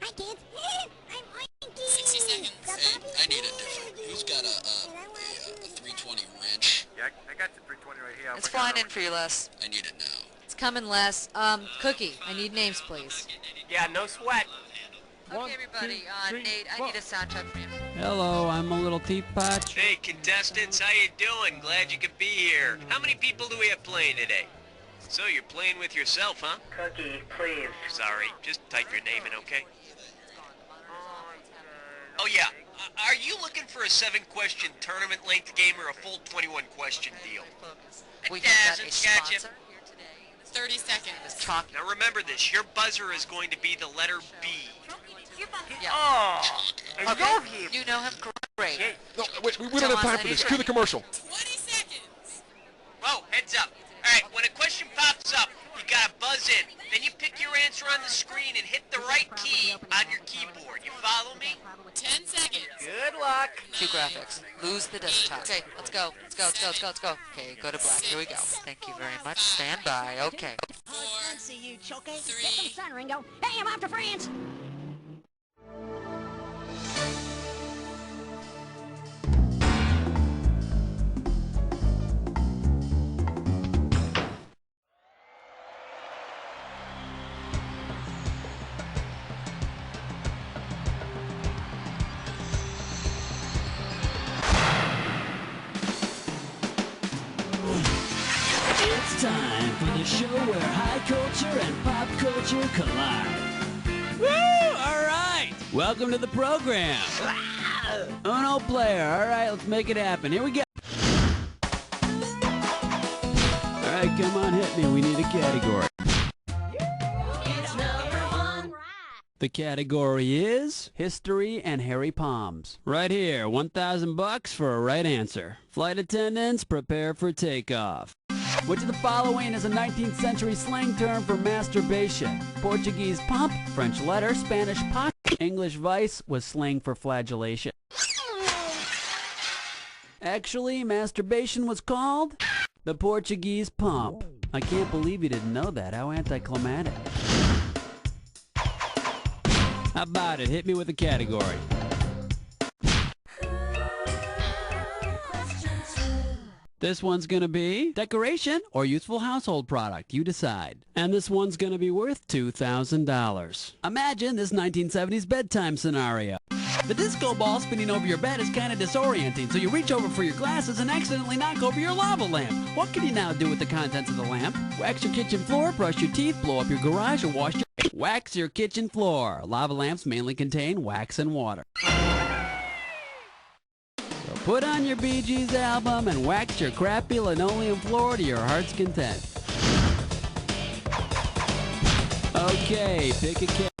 Hi, kids. I'm Oinky. 60 seconds. Hey, I need a different. Who's got a 320 wrench? Yeah, I got the 320 right here. It's flying in for you, Les. I need it now. It's coming, Les. Cookie, I need names, please. Yeah, no sweat. Okay, everybody. Nate, I need a sound check from you. Hello, I'm a little teapot. Hey, contestants, how you doing? Glad you could be here. How many people do we have playing today? So you're playing with yourself, huh? Cookie, please. Sorry, just type your name in, okay? Oh yeah, are you looking for a 7-question tournament-length game or a full 21-question deal? We have got a sponsor. 30 seconds. Now remember this, your buzzer is going to be the letter B. Yeah. Oh, I Okay, love him. you know him great. No, wait, we don't have time for this. Cue the commercial. 20 seconds. Whoa, heads up. All right, when a question pops up, you gotta buzz in. Then you pick your answer on the screen and hit the right key on your keyboard. You follow me? 10 seconds. Good luck. Cue graphics. Lose the desktop. Okay, let's go. Let's go. Okay, go to black. Here we go. Thank you very much. Stand by. Okay. 4, See you, Choke. Get 3. some sun, Ringo. Hey, I'm off to France. It's time for the show where high culture and pop culture collide. Woo! All right. Welcome to the program. Uno player. All right, let's make it happen. Here we go. All right, come on, hit me. We need a category. It's #1. The category is history and hairy palms. Right here, $1,000 for a right answer. Flight attendants, prepare for takeoff. Which of the following is a 19th century slang term for masturbation? Portuguese pump, French letter, Spanish pot, English vice was slang for flagellation. Actually, masturbation was called the Portuguese pump. I can't believe you didn't know that. How anticlimactic. How about it? Hit me with a category. This one's gonna be decoration or useful household product. You decide. And this one's gonna be worth $2,000. Imagine this 1970s bedtime scenario. The disco ball spinning over your bed is kind of disorienting, so you reach over for your glasses and accidentally knock over your lava lamp. What can you now do with the contents of the lamp? Wax your kitchen floor, brush your teeth, blow up your garage, or wash your... Wax your kitchen floor. Lava lamps mainly contain wax and water. So put on your Bee Gees album and wax your crappy linoleum floor to your heart's content. Okay, pick a cat.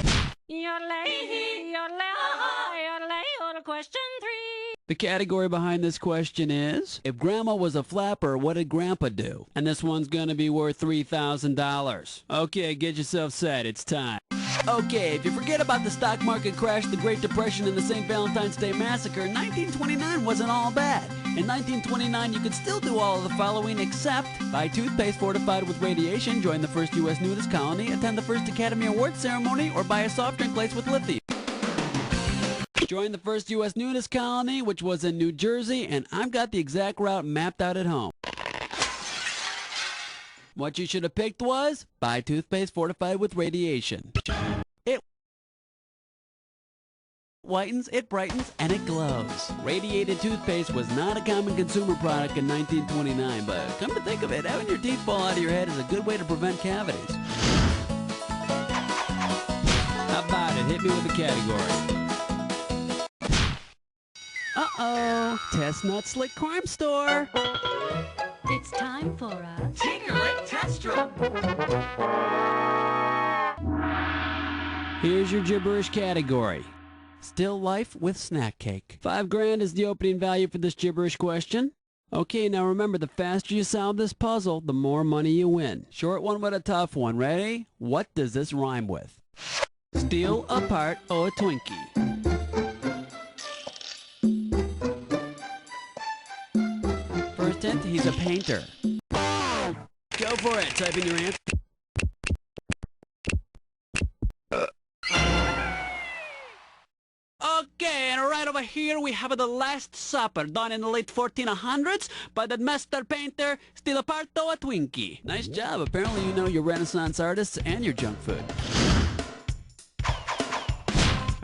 Question 3. The category behind this question is, if Grandma was a flapper, what did Grandpa do? And this one's gonna be worth $3,000. Okay, get yourself set, it's time. Okay, if you forget about the stock market crash, the Great Depression, and the St. Valentine's Day Massacre, 1929 wasn't all bad. In 1929, you could still do all of the following except buy toothpaste fortified with radiation, join the first U.S. nudist colony, attend the first Academy Awards ceremony, or buy a soft drink laced with lithium. Join the first U.S. nudist colony, which was in New Jersey, and I've got the exact route mapped out at home. What you should have picked was, buy toothpaste fortified with radiation. It whitens, it brightens, and it glows. Radiated toothpaste was not a common consumer product in 1929, but come to think of it, having your teeth fall out of your head is a good way to prevent cavities. How about it? Hit me with a category. Uh-oh, Chestnut Slick Crime Store. It's time for a Tinkering test strip. Here's your gibberish category. Still life with snack cake. $5,000 is the opening value for this gibberish question. Okay, now remember, the faster you solve this puzzle, the more money you win. Short one but a tough one. Ready? What does this rhyme with? Steal a part o' a Twinkie. First hint, he's a painter. Go for it. Type in your answer. over here we have the Last Supper, done in the late 1400s by that master painter Stilaparto a Twinkie. Nice job. Apparently you know your Renaissance artists and your junk food.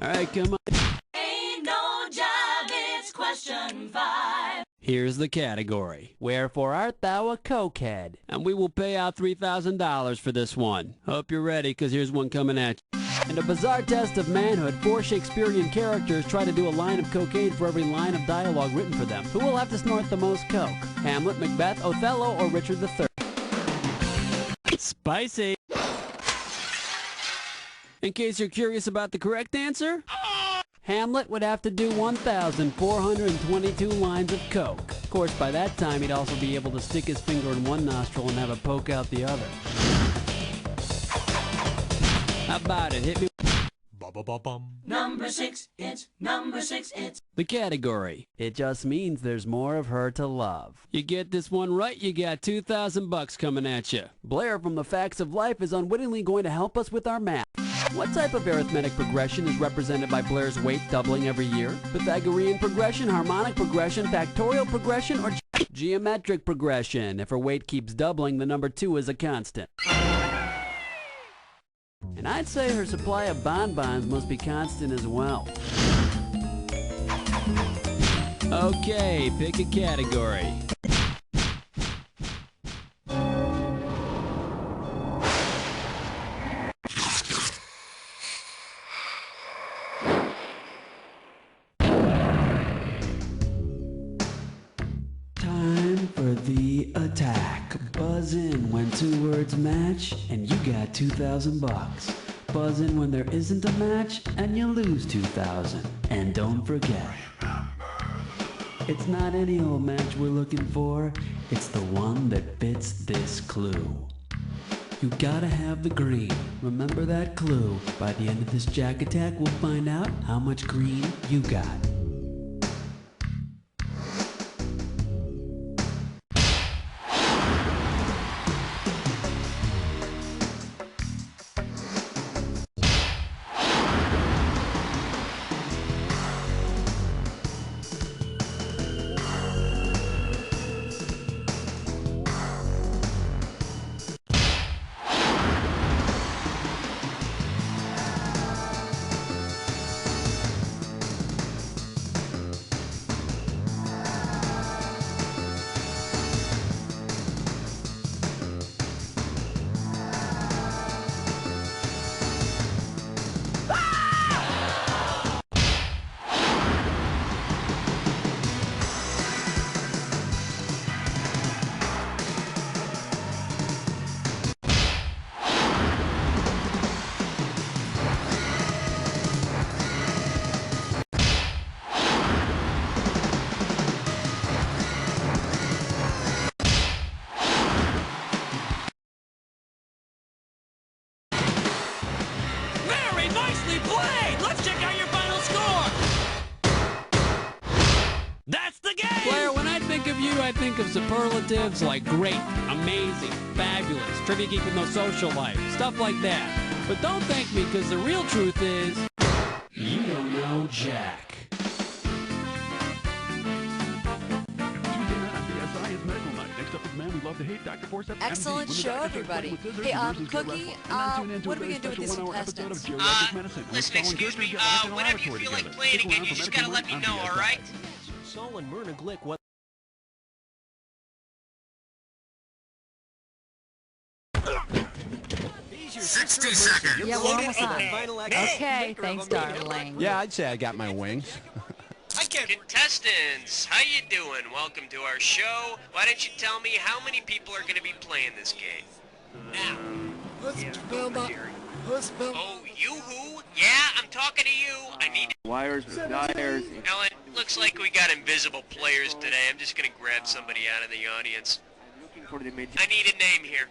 All right, come on. Ain't no job, it's question 5. Here's the category. Wherefore art thou a cokehead? And we will pay out $3,000 for this one. Hope you're ready, because here's one coming at you. In a bizarre test of manhood, 4 Shakespearean characters try to do a line of cocaine for every line of dialogue written for them. Who will have to snort the most coke? Hamlet, Macbeth, Othello, or Richard III? Spicy. In case you're curious about the correct answer, Hamlet would have to do 1,422 lines of coke. Of course, by that time, he'd also be able to stick his finger in one nostril and have it poke out the other. How about it? Hit me. Number 6, it's number 6, it's. The category. It just means there's more of her to love. You get this one right, you got $2,000 coming at you. Blair from the Facts of Life is unwittingly going to help us with our math. What type of arithmetic progression is represented by Blair's weight doubling every year? Pythagorean progression, harmonic progression, factorial progression, or geometric progression? If her weight keeps doubling, the number 2 is a constant. And I'd say her supply of bonbons must be constant as well. Okay, pick a category. Time for the attack. Buzz in when 2 words match, and you got $2,000. Buzz in when there isn't a match, and you lose $2,000. And don't forget, it's not any old match we're looking for. It's the one that fits this clue. You gotta have the green. Remember that clue. By the end of this jack attack, we'll find out how much green you got. Nicely played! Let's check out your final score! That's the game! Blair, when I think of you, I think of superlatives like great, amazing, fabulous, trivia geek with no social life, stuff like that. But don't thank me, because the real truth is, you don't know Jack. Excellent show, everybody. Hey, Cookie, what are we going to do with these contestants? Listen, excuse me, whenever you feel like playing again, you just gotta let me know, alright? Saul and Myrna Glick, what? Yeah, we're almost on. Okay, thanks, darling. Yeah, I'd say I got my wings. Contestants, how you doing? Welcome to our show. Why don't you tell me how many people are going to be playing this game? Now. Oh, you who? Yeah, I'm talking to you. I need wires, wires. Ellen, looks like we got invisible players today. I'm just going to grab somebody out of the audience. I need a name here.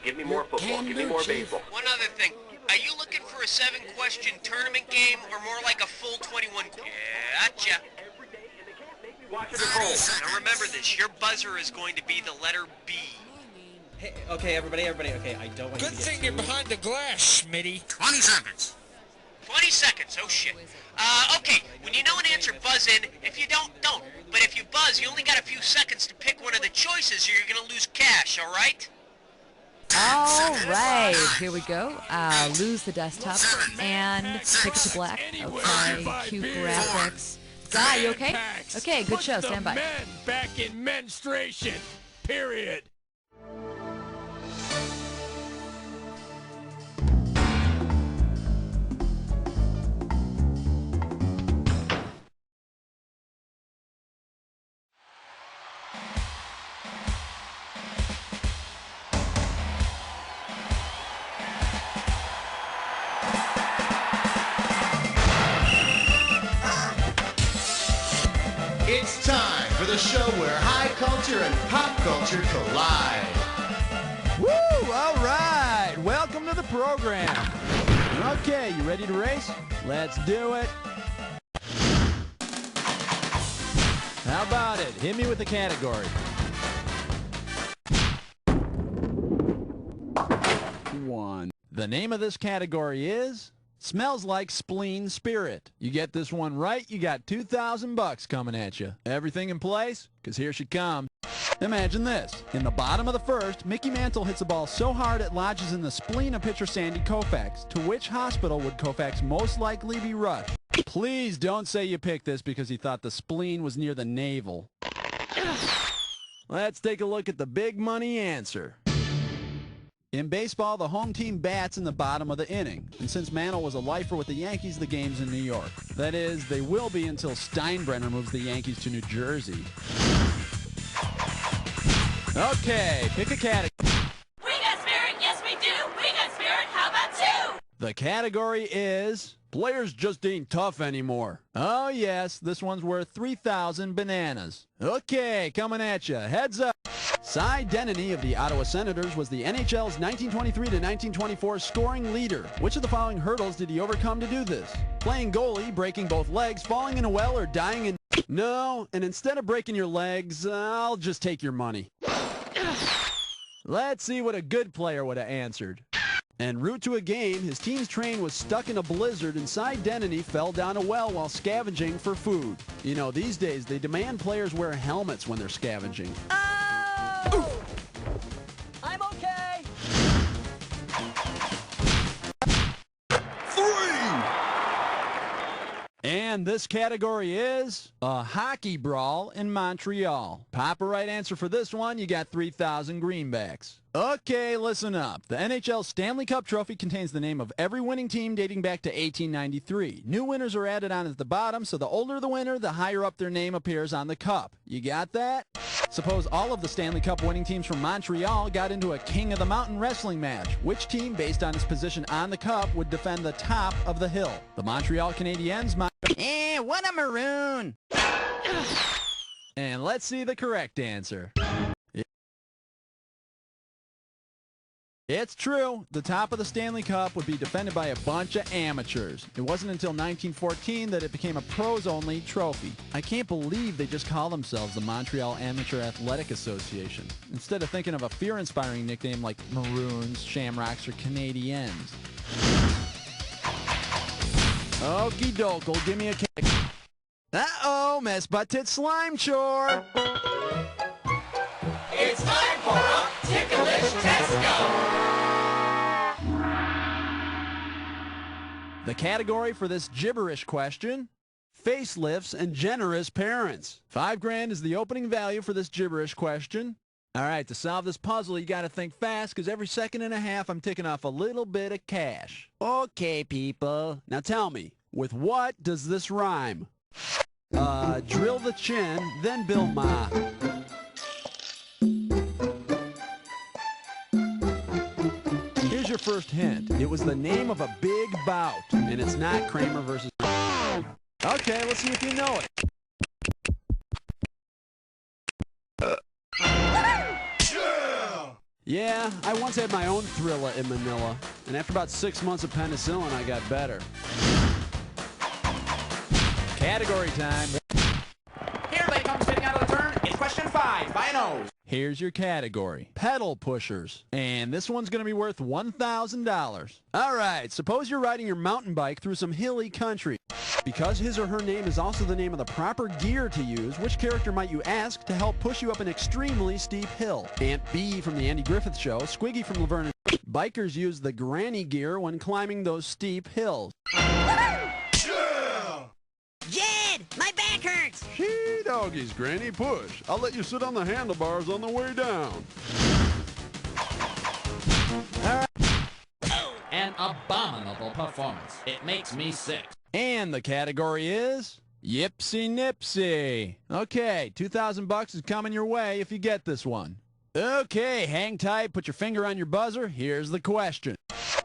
Give me more football. Give me more baseball. One other thing. Are you looking for a 7-question tournament game or more like a full 21? Gotcha. Now remember this. Your buzzer is going to be the letter B. Hey, okay, everybody, okay, I don't want Good you to thing get you're behind the glass, Schmitty. 20 seconds. 20 seconds, oh shit. Okay, when you know an answer, buzz in. If you don't, don't. But if you buzz, you only got a few seconds to pick one of the choices or you're gonna lose cash, alright? All right, here we go. Lose the desktop and pick it to black. Okay, cute graphics. Guy, you okay? Okay, good show. Stand by. Men back in menstruation. Period. It's time for the show where high culture and pop culture collide. Woo! All right. Welcome to the program. Okay, you ready to race? Let's do it. How about it? Hit me with the category. One. The name of this category is Smells Like Spleen Spirit. You get this one right, you got $2,000 coming at you. Everything in place? Because here she comes. Imagine this. In the bottom of the first, Mickey Mantle hits a ball so hard it lodges in the spleen of pitcher Sandy Koufax. To which hospital would Koufax most likely be rushed? Please don't say you picked this because you thought the spleen was near the navel. Let's take a look at the big money answer. In baseball, the home team bats in the bottom of the inning. And since Mantle was a lifer with the Yankees, the game's in New York. That is, they will be until Steinbrenner moves the Yankees to New Jersey. Okay, pick a category. We got spirit, yes we do. We got spirit, how about two? The category is Players Just Ain't Tough Anymore. Oh yes, this one's worth 3,000 bananas. Okay, coming at you. Heads up. Cy Denneny of the Ottawa Senators was the NHL's 1923 to 1924 scoring leader. Which of the following hurdles did he overcome to do this? Playing goalie, breaking both legs, falling in a well, or dying in... No, and instead of breaking your legs, I'll just take your money. Let's see what a good player would have answered. En route to a game, his team's train was stuck in a blizzard and Cy Denneny fell down a well while scavenging for food. You know, these days they demand players wear helmets when they're scavenging. Oh! I'm okay. 3! And this category is a hockey brawl in Montreal. Pop a right answer for this one, you got 3,000 greenbacks. Okay, listen up. The NHL Stanley Cup trophy contains the name of every winning team dating back to 1893. New winners are added on at the bottom, so the older the winner, the higher up their name appears on the cup. You got that? Suppose all of the Stanley Cup winning teams from Montreal got into a King of the Mountain wrestling match. Which team, based on its position on the cup, would defend the top of the hill? The Montreal Canadiens might... what a maroon! And let's see the correct answer. It's true. The top of the Stanley Cup would be defended by a bunch of amateurs. It wasn't until 1914 that it became a pros-only trophy. I can't believe they just call themselves the Montreal Amateur Athletic Association, instead of thinking of a fear-inspiring nickname like Maroons, Shamrocks, or Canadiens. Okie doke, give me a kick. Uh-oh, Miss Butt-Tit Slime Chore! It's time for a ticklish Tesco. The category for this gibberish question, facelifts and generous parents. $5,000 is the opening value for this gibberish question. All right, to solve this puzzle, you got to think fast, because every second and a half, I'm ticking off a little bit of cash. Okay, people. Now tell me, with what does this rhyme? Drill the chin, then build ma. Here's your first hint. It was the name of a big bout, and it's not Kramer versus... Okay, let's see if you know it. Yeah, I once had my own Thrilla in Manila, and after about 6 months of penicillin, I got better. Category time. Here they come spinning out of the turn. It's question 5 by a nose. Here's your category. Pedal pushers. And this one's going to be worth $1,000. All right, suppose you're riding your mountain bike through some hilly country. Because his or her name is also the name of the proper gear to use, which character might you ask to help push you up an extremely steep hill? Aunt Bee from the Andy Griffith Show, Squiggy from Laverne and Bikers use the granny gear when climbing those steep hills. Jed, my back hurts. She doggies, Granny, push. I'll let you sit on the handlebars on the way down. An abominable performance. It makes me sick. And the category is Yipsy Nipsy. Okay, $2,000 is coming your way if you get this one. Okay, hang tight, put your finger on your buzzer. Here's the question.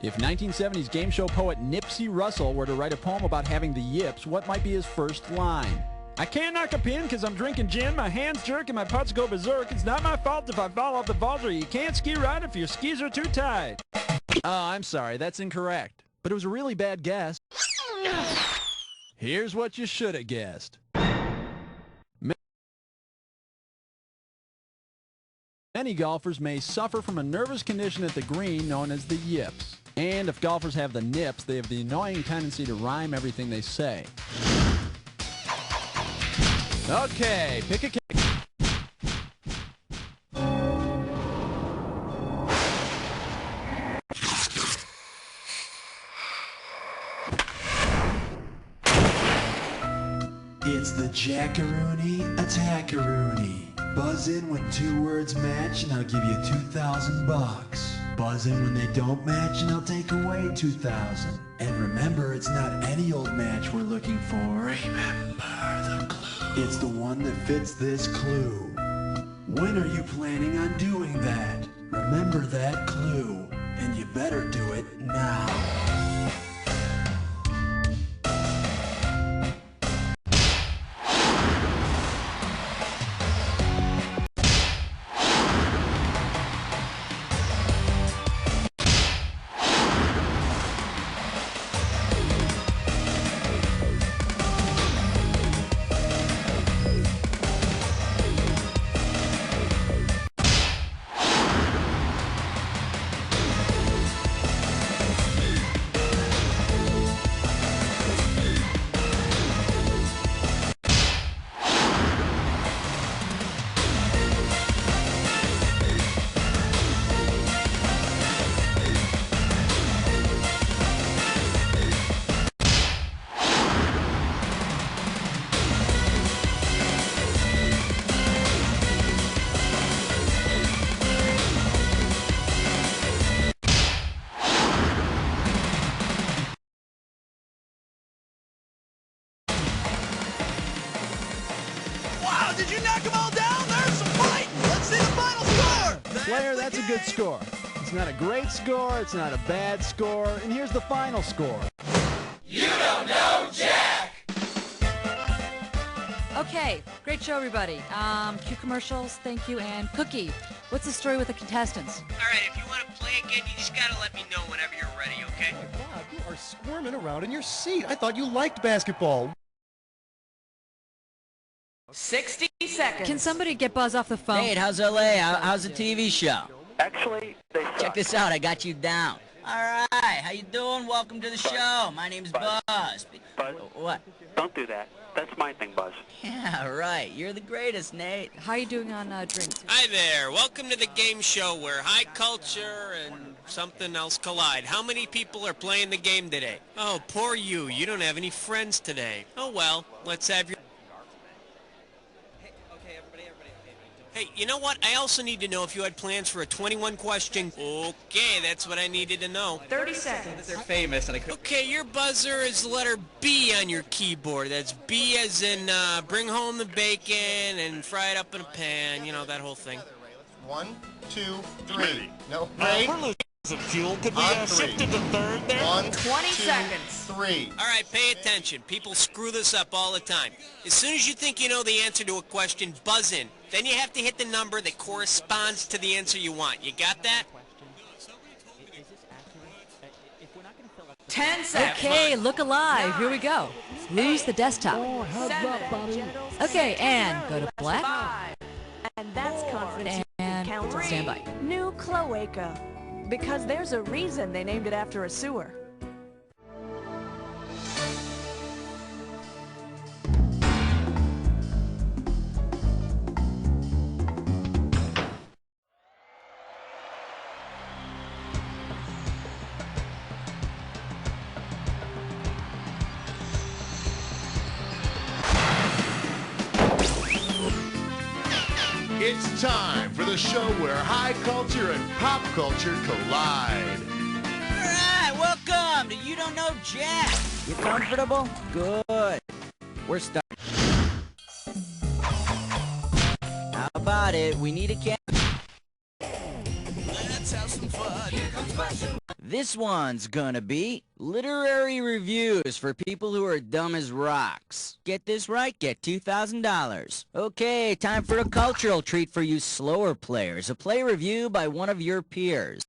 If 1970s game show poet Nipsey Russell were to write a poem about having the yips, what might be his first line? I can't knock a pin because I'm drinking gin, my hands jerk and my putts go berserk. It's not my fault if I fall off the vault, or you can't ski right if your skis are too tight. Oh, I'm sorry, that's incorrect. But it was a really bad guess. Here's what you should have guessed. Many golfers may suffer from a nervous condition at the green known as the yips. And if golfers have the nips, they have the annoying tendency to rhyme everything they say. Okay, pick a kick. It's the Jackaroony Attackaroony. Buzz in when 2 words match and I'll give you $2,000. Buzz in when they don't match and I'll take away 2,000. And remember, it's not any old match we're looking for. Remember the clue. It's the one that fits this clue. When are you planning on doing that? Remember that clue. And you better do it now. Did you knock them all down? There's some fight. Let's see the final score. Player, that's a good score. It's not a great score, it's not a bad score, and here's the final score. You don't know Jack. Okay, great show, everybody. Cue commercials, thank you, and Cookie. What's the story with the contestants? All right, if you want to play again, you just gotta let me know whenever you're ready, okay? Oh my God, you are squirming around in your seat. I thought you liked basketball. 60 seconds. Can somebody get Buzz off the phone? Nate, how's LA? How's the TV show? Actually, they suck. Check this out. I got you down. All right. How you doing? Welcome to the show. My name's Buzz. Buzz? What? Don't do that. That's my thing, Buzz. Yeah, right. You're the greatest, Nate. How you doing on drinks? Hi there. Welcome to the game show where high culture and something else collide. How many people are playing the game today? Oh, poor you. You don't have any friends today. Oh, well, let's have your... Hey, you know what? I also need to know if you had plans for a 21-question... Okay, that's what I needed to know. 30 seconds. They're famous, and I could... Okay, your buzzer is the letter B on your keyboard. That's B as in bring home the bacon and fry it up in a pan. You know, that whole thing. 1, 2, 3. No, break. We're losing some fuel. Could we shift to the third there? 1, 20 2, seconds. 3. All right, pay attention. People screw this up all the time. As soon as you think you know the answer to a question, buzz in. Then you have to hit the number that corresponds to the answer you want. You got that? 10 seconds. Okay, look alive. Here we go. Lose the desktop. Seven. Okay, and go to black. And that's confidence. and stand by. New cloaca. Because there's a reason they named it after a sewer. It's time for the show where high culture and pop culture collide. Alright, welcome to You Don't Know Jack. You comfortable? Good. We're starting. How about it? We need a cat. Let's have some fun. Here comes question. This one's gonna be literary reviews for people who are dumb as rocks. Get this right, get $2,000. Okay, time for a cultural treat for you slower players. A play review by one of your peers.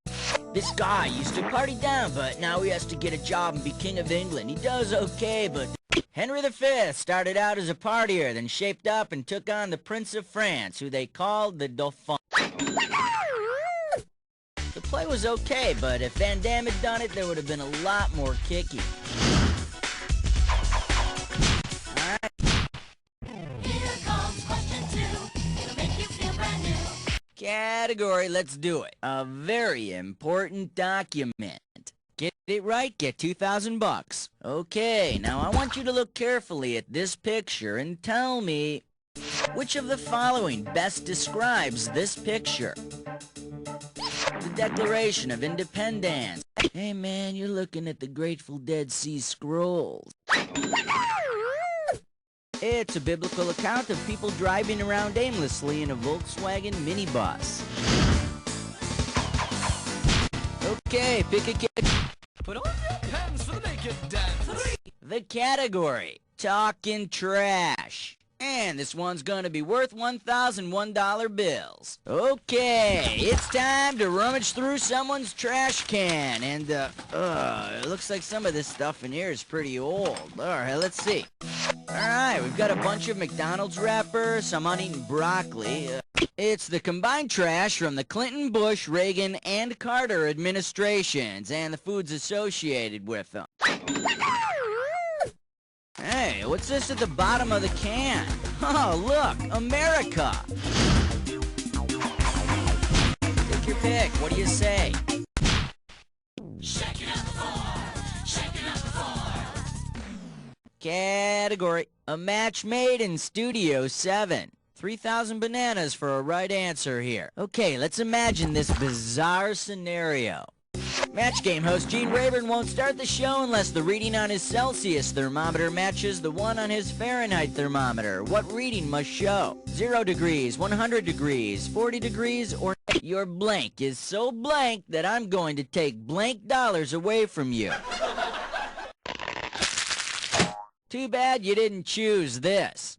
This guy used to party down, but now he has to get a job and be king of England. He does okay, but Henry V started out as a partier, then shaped up and took on the Prince of France, who they called the Dauphin. The play was okay, but if Van Damme had done it, there would have been a lot more kicking. Alright. Here comes question 2. It'll make you feel brand new. Category, let's do it. A very important document. Get it right, get $2,000. Okay, now I want you to look carefully at this picture and tell me which of the following best describes this picture. The Declaration of Independence. Hey man, you're looking at the Grateful Dead Sea Scrolls. It's a biblical account of people driving around aimlessly in a Volkswagen minibus. Okay, pick a category. Put on your pants for the naked dance. The category, talking trash. And this one's gonna be worth $1,001 bills. Okay, it's time to rummage through someone's trash can. And, it looks like some of this stuff in here is pretty old. Alright, let's see. Alright, we've got a bunch of McDonald's wrappers, some uneaten broccoli. It's the combined trash from the Clinton, Bush, Reagan, and Carter administrations, and the foods associated with them. Hey, what's this at the bottom of the can? Oh, look, America! Take your pick, what do you say? Shaking up the floor. Shaking up the floor. Category, a match made in Studio 7. 3,000 bananas for a right answer here. Okay, let's imagine this bizarre scenario. Match game host Gene Rayburn won't start the show unless the reading on his Celsius thermometer matches the one on his Fahrenheit thermometer. What reading must show? 0 degrees, 100 degrees, 40 degrees, or your blank is so blank that I'm going to take blank dollars away from you. Too bad you didn't choose this.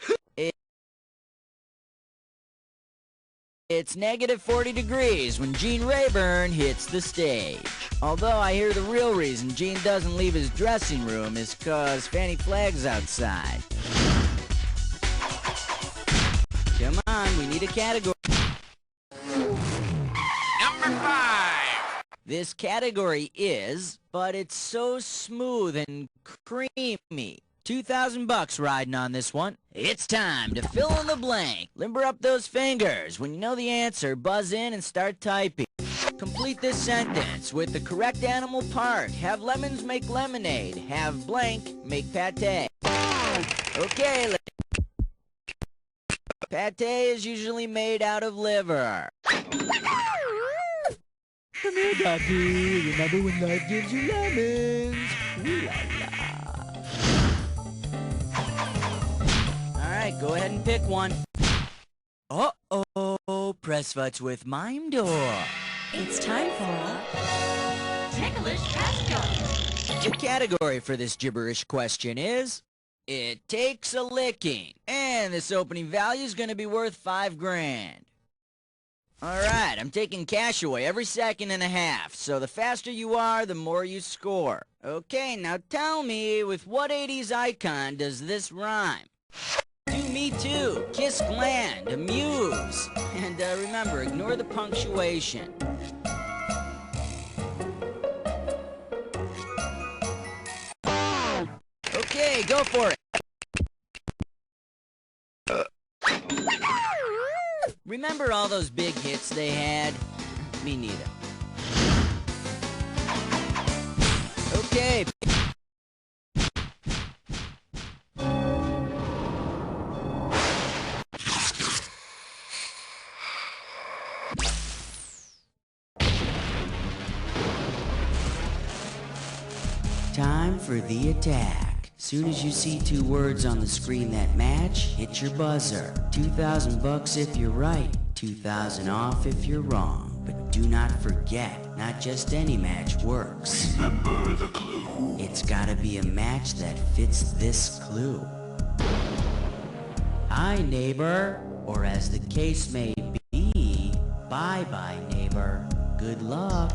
It's negative 40 degrees when Gene Rayburn hits the stage. Although I hear the real reason Gene doesn't leave his dressing room is 'cause Fanny Flag's outside. Come on, we need a category. Number 5. This category is, but it's so smooth and creamy. $2,000 riding on this one. It's time to fill in the blank. Limber up those fingers. When you know the answer, buzz in and start typing. Complete this sentence with the correct animal part. Have lemons make lemonade. Have blank make pate. Okay, pate is usually made out of liver. Come here, Daddy. Remember when life gives you lemons? Ooh la la. Alright, go ahead and pick one. Uh-oh, press futs with Mime Door. It's time for a Ticklish Pasco. The category for this gibberish question is, it takes a licking. And this opening value is going to be worth $5,000. Alright, I'm taking cash away every second and a half, so the faster you are, the more you score. Okay, now tell me, with what 80s icon does this rhyme? Do me too. Kiss gland, amuse. And remember, ignore the punctuation. Okay, go for it. Remember all those big hits they had? Me neither. Okay. Time for the attack. Soon as you see two words on the screen that match, hit your buzzer. 2,000 bucks if you're right, 2,000 off if you're wrong. But do not forget, not just any match works. Remember the clue. It's gotta be a match that fits this clue. Hi, neighbor. Or as the case may be, bye-bye, neighbor. Good luck.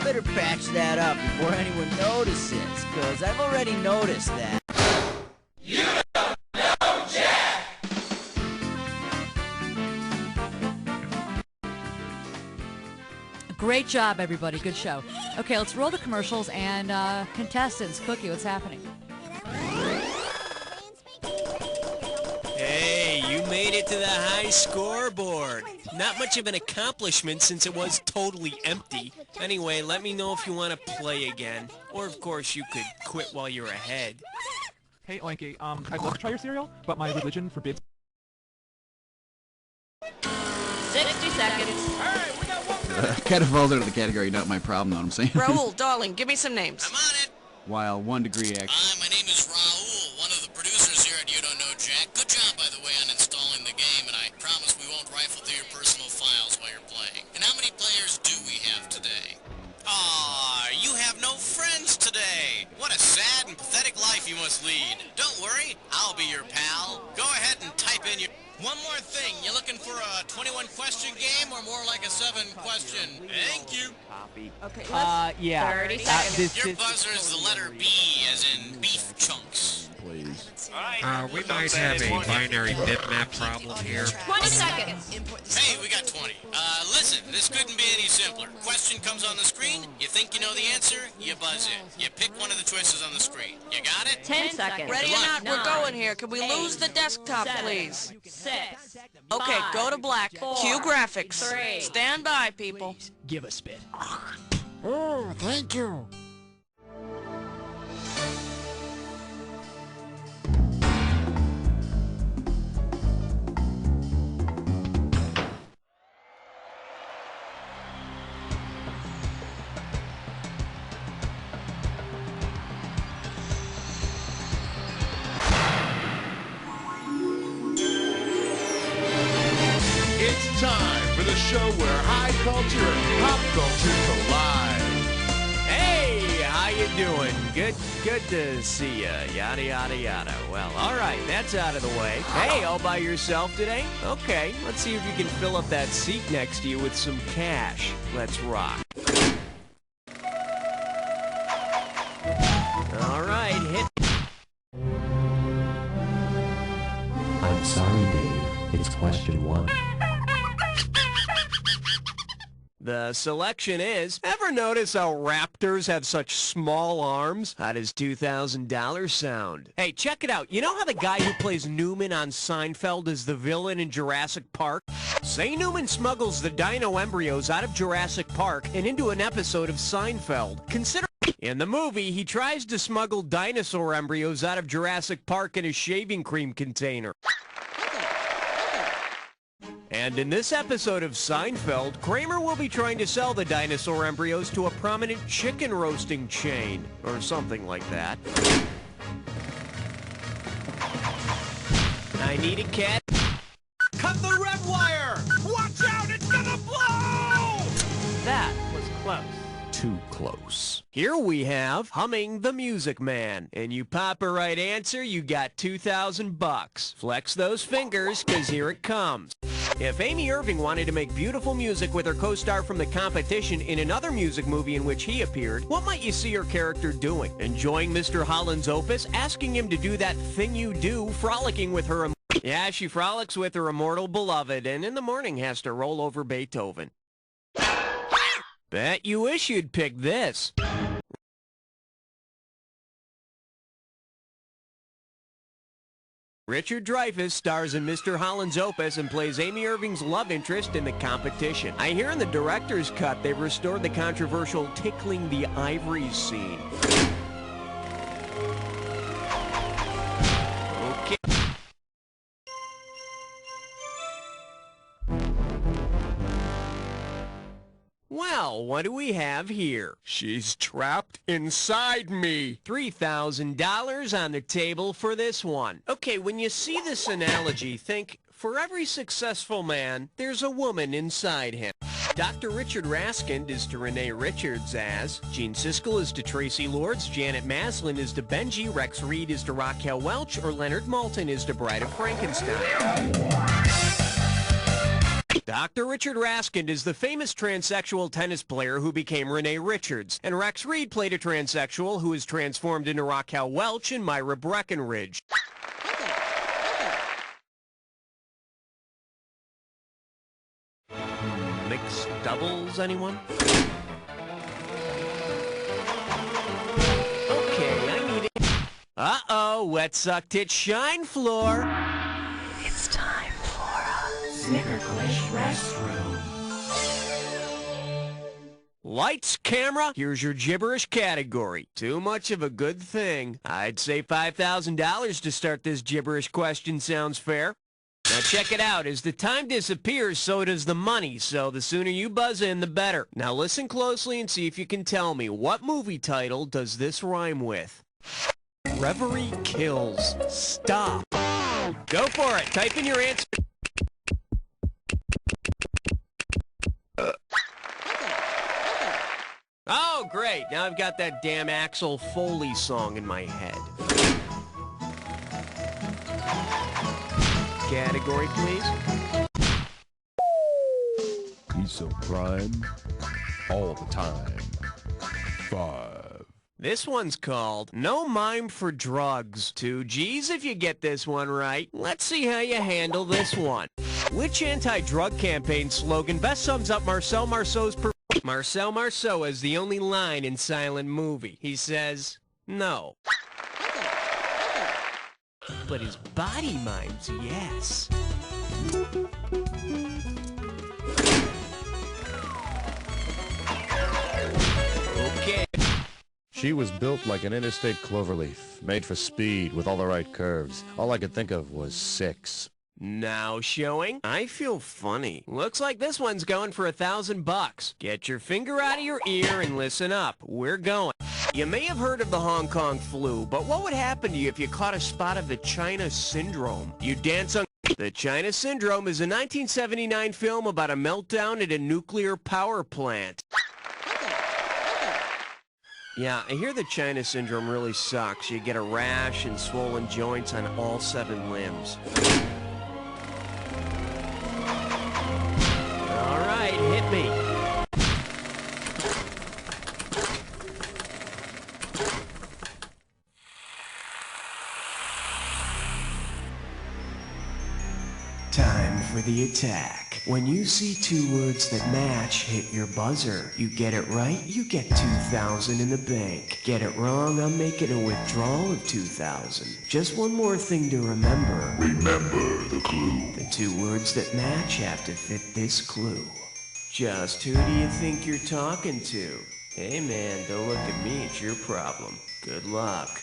Better patch that up before anyone notices, because I've already noticed that. You don't know Jack! Great job, everybody. Good show. Okay, let's roll the commercials and contestants. Cookie, what's happening? Hey, you made it to the high scoreboard. Not much of an accomplishment since it was totally empty. Anyway, let me know if you want to play again. Or, of course, you could quit while you're ahead. Hey, Oinky, I'd love to try your cereal, but my religion forbids... 60 seconds. Kind of falls under the category, not my problem, know what I'm saying? Raul, darling, give me some names. I'm on it. While 1 degree X. Hi, my name is Raul, one of the producers here at You Don't Know Jack. Good job, by the way, on installing the game, and I promise we won't rifle through your personal files while you're playing. And how many players do we have today? Aw, you have no friends today. What a sad and pathetic life you must lead. Don't worry, I'll be your pal. Go ahead and type in your... One more thing, you looking for a 21-question game or more like a 7-question? Thank you. Okay, yeah. 30 seconds. Your buzzer is the letter B, as in beef chunks. Please. We might have a binary bitmap problem here. 20 seconds. Hey, we got 20. Listen, this couldn't be any simpler. Question comes on the screen, you think you know the answer, you buzz in. You pick one of the choices on the screen. You got it? 10 seconds. Ready or not, we're going here. Can we lose the desktop, please? 6. Okay, go to black. Cue graphics. 3. Stand by, people. Give a spit. Oh, thank you. It's time for the show where high culture and pop culture collide. Hey, how you doing? Good to see ya. Yada, yada, yada. Well, all right, that's out of the way. Hey, all by yourself today? Okay, let's see if you can fill up that seat next to you with some cash. Let's rock. It's question 1. The selection is, ever notice how raptors have such small arms? How does $2,000 sound? Hey, check it out. You know how the guy who plays Newman on Seinfeld is the villain in Jurassic Park? Say Newman smuggles the dino embryos out of Jurassic Park and into an episode of Seinfeld. Consider in the movie, he tries to smuggle dinosaur embryos out of Jurassic Park in a shaving cream container. And in this episode of Seinfeld, Kramer will be trying to sell the dinosaur embryos to a prominent chicken roasting chain, or something like that. I need a cat. Cut the red wire! Watch out, it's gonna blow! That was close. Too close. Here we have Humming the Music Man. And you pop a right answer, you got $2,000. Flex those fingers, cause here it comes. If Amy Irving wanted to make beautiful music with her co-star from the competition in another music movie in which he appeared, what might you see her character doing? Enjoying Mr. Holland's opus? Asking him to do that thing you do? Frolicking with her... Yeah, she frolics with her immortal beloved, and in the morning has to roll over Beethoven. Bet you wish you'd pick this. Richard Dreyfuss stars in Mr. Holland's opus and plays Amy Irving's love interest in the competition. I hear in the director's cut they've restored the controversial tickling the ivories scene. Okay. Well, what do we have here? She's trapped inside me. $3,000 on the table for this one. Okay, when you see this analogy, think, for every successful man, there's a woman inside him. Dr. Richard Raskind is to Renee Richards as, Gene Siskel is to Tracy Lords, Janet Maslin is to Benji, Rex Reed is to Raquel Welch, or Leonard Maltin is to Bride of Frankenstein. Dr. Richard Raskind is the famous transsexual tennis player who became Renee Richards, and Rex Reed played a transsexual who is transformed into Raquel Welch and Myra Breckenridge. Mixed doubles, anyone? Okay, I need it. Uh-oh, wet suck tit shine floor. It's time for a Snickerclish restroom. Lights, camera, here's your gibberish category. Too much of a good thing. I'd say $5,000 to start this gibberish question sounds fair. Now check it out. As the time disappears, so does the money. So the sooner you buzz in, the better. Now listen closely and see if you can tell me, what movie title does this rhyme with? Reverie kills. Stop. Go for it. Type in your answer. Oh, great. Now I've got that damn Axel Foley song in my head. Category, please. Piece of crime all the time. 5. This one's called No Mime for Drugs. 2 G's if you get this one right. Let's see how you handle this one. Which anti-drug campaign slogan best sums up Marcel Marceau's Marcel Marceau has the only line in Silent Movie. He says, no. But his body mimes, yes. Okay. She was built like an interstate cloverleaf, made for speed with all the right curves. All I could think of was 6. Now showing, I feel funny. Looks like this one's going for $1,000. Get your finger out of your ear and listen up. We're going. You may have heard of the Hong Kong flu, but what would happen to you if you caught a spot of the China Syndrome? You dance on... The China Syndrome is a 1979 film about a meltdown at a nuclear power plant. Yeah, I hear the China Syndrome really sucks. You get a rash and swollen joints on all 7 limbs. All right, hit me. Time for the attack. When you see two words that match, hit your buzzer. You get it right, you get 2,000 in the bank. Get it wrong, I'm making a withdrawal of 2,000. Just one more thing to remember. Remember the clue. The two words that match have to fit this clue. Just who do you think you're talking to? Hey man, don't look at me, it's your problem. Good luck.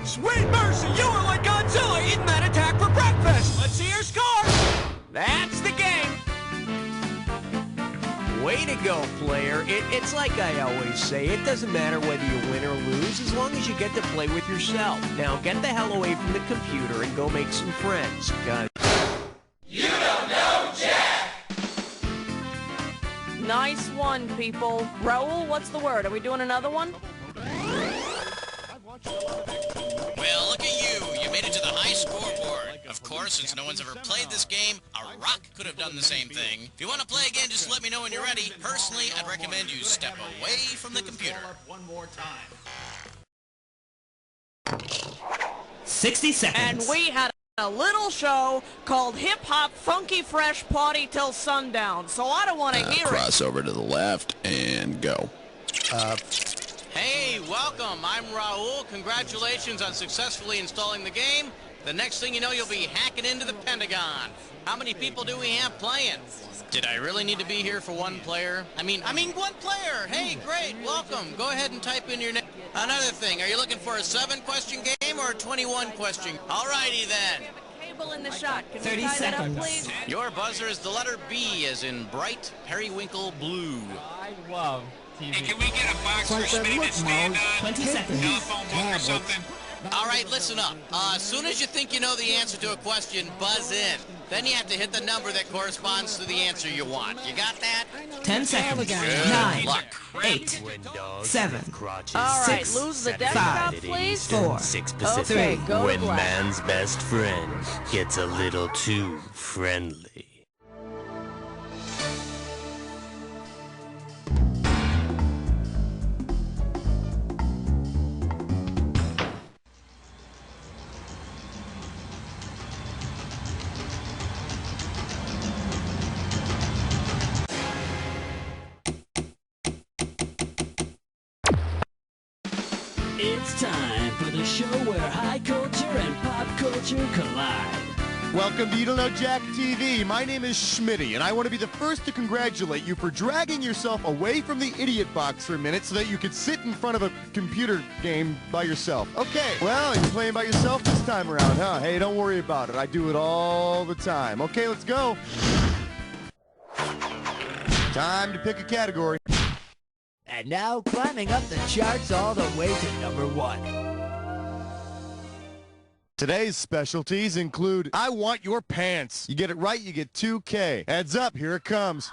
Sweet mercy, you are like Godzilla eating that attack for breakfast! Let's see your score! That's the game! Way to go, player. It's like I always say, it doesn't matter whether you win or lose as long as you get to play with yourself. Now get the hell away from the computer and go make some friends, 'cause You don't know Jack! Nice one, people. Raul, what's the word? Are we doing another one? Well, look at you. You made it to the high scoreboard. Of course, since no one's ever played this game, a rock could have done the same thing. If you want to play again, just let me know when you're ready. Personally, I'd recommend you step away from the computer. One more time. 60 seconds. And we had a little show called Hip Hop Funky Fresh Party Till Sundown, so I don't want to hear it. Cross over to the left and go. Hey, welcome. I'm Raul. Congratulations on successfully installing the game. The next thing you know, you'll be hacking into the Pentagon. How many people do we have playing? Did I really need to be here for one player? I mean one player. Hey, great. Welcome. Go ahead and type in your name. Another thing, are you looking for a 7-question game or a 21-question? Alrighty then. Cable in the shot. Can 30 we tie that up, seconds. please? Your buzzer is the letter B, as in bright periwinkle blue. I love TV. Hey, can we get a box for Smitty to stand on? 20 seconds. Telephone book or something? All right, listen up. As soon as you think you know the answer to a question, buzz in. Then you have to hit the number that corresponds to the answer you want. You got that? 10 seconds. Good 9, luck. 8, 7, All right, 6, lose the desktop, 5, please. 4, Okay, go to When black. man's best friend gets a little too friendly. It's time for the show where high culture and pop culture collide. Welcome to You Don't Know Jack TV. My name is Schmitty, and I want to be the first to congratulate you for dragging yourself away from the idiot box for a minute so that you could sit in front of a computer game by yourself. Okay, well, you're playing by yourself this time around, huh? Hey, don't worry about it. I do it all the time. Okay, let's go. Time to pick a category. And now, climbing up the charts all the way to number 1. Today's specialties include I Want Your Pants. You get it right, you get 2K. Heads up, here it comes.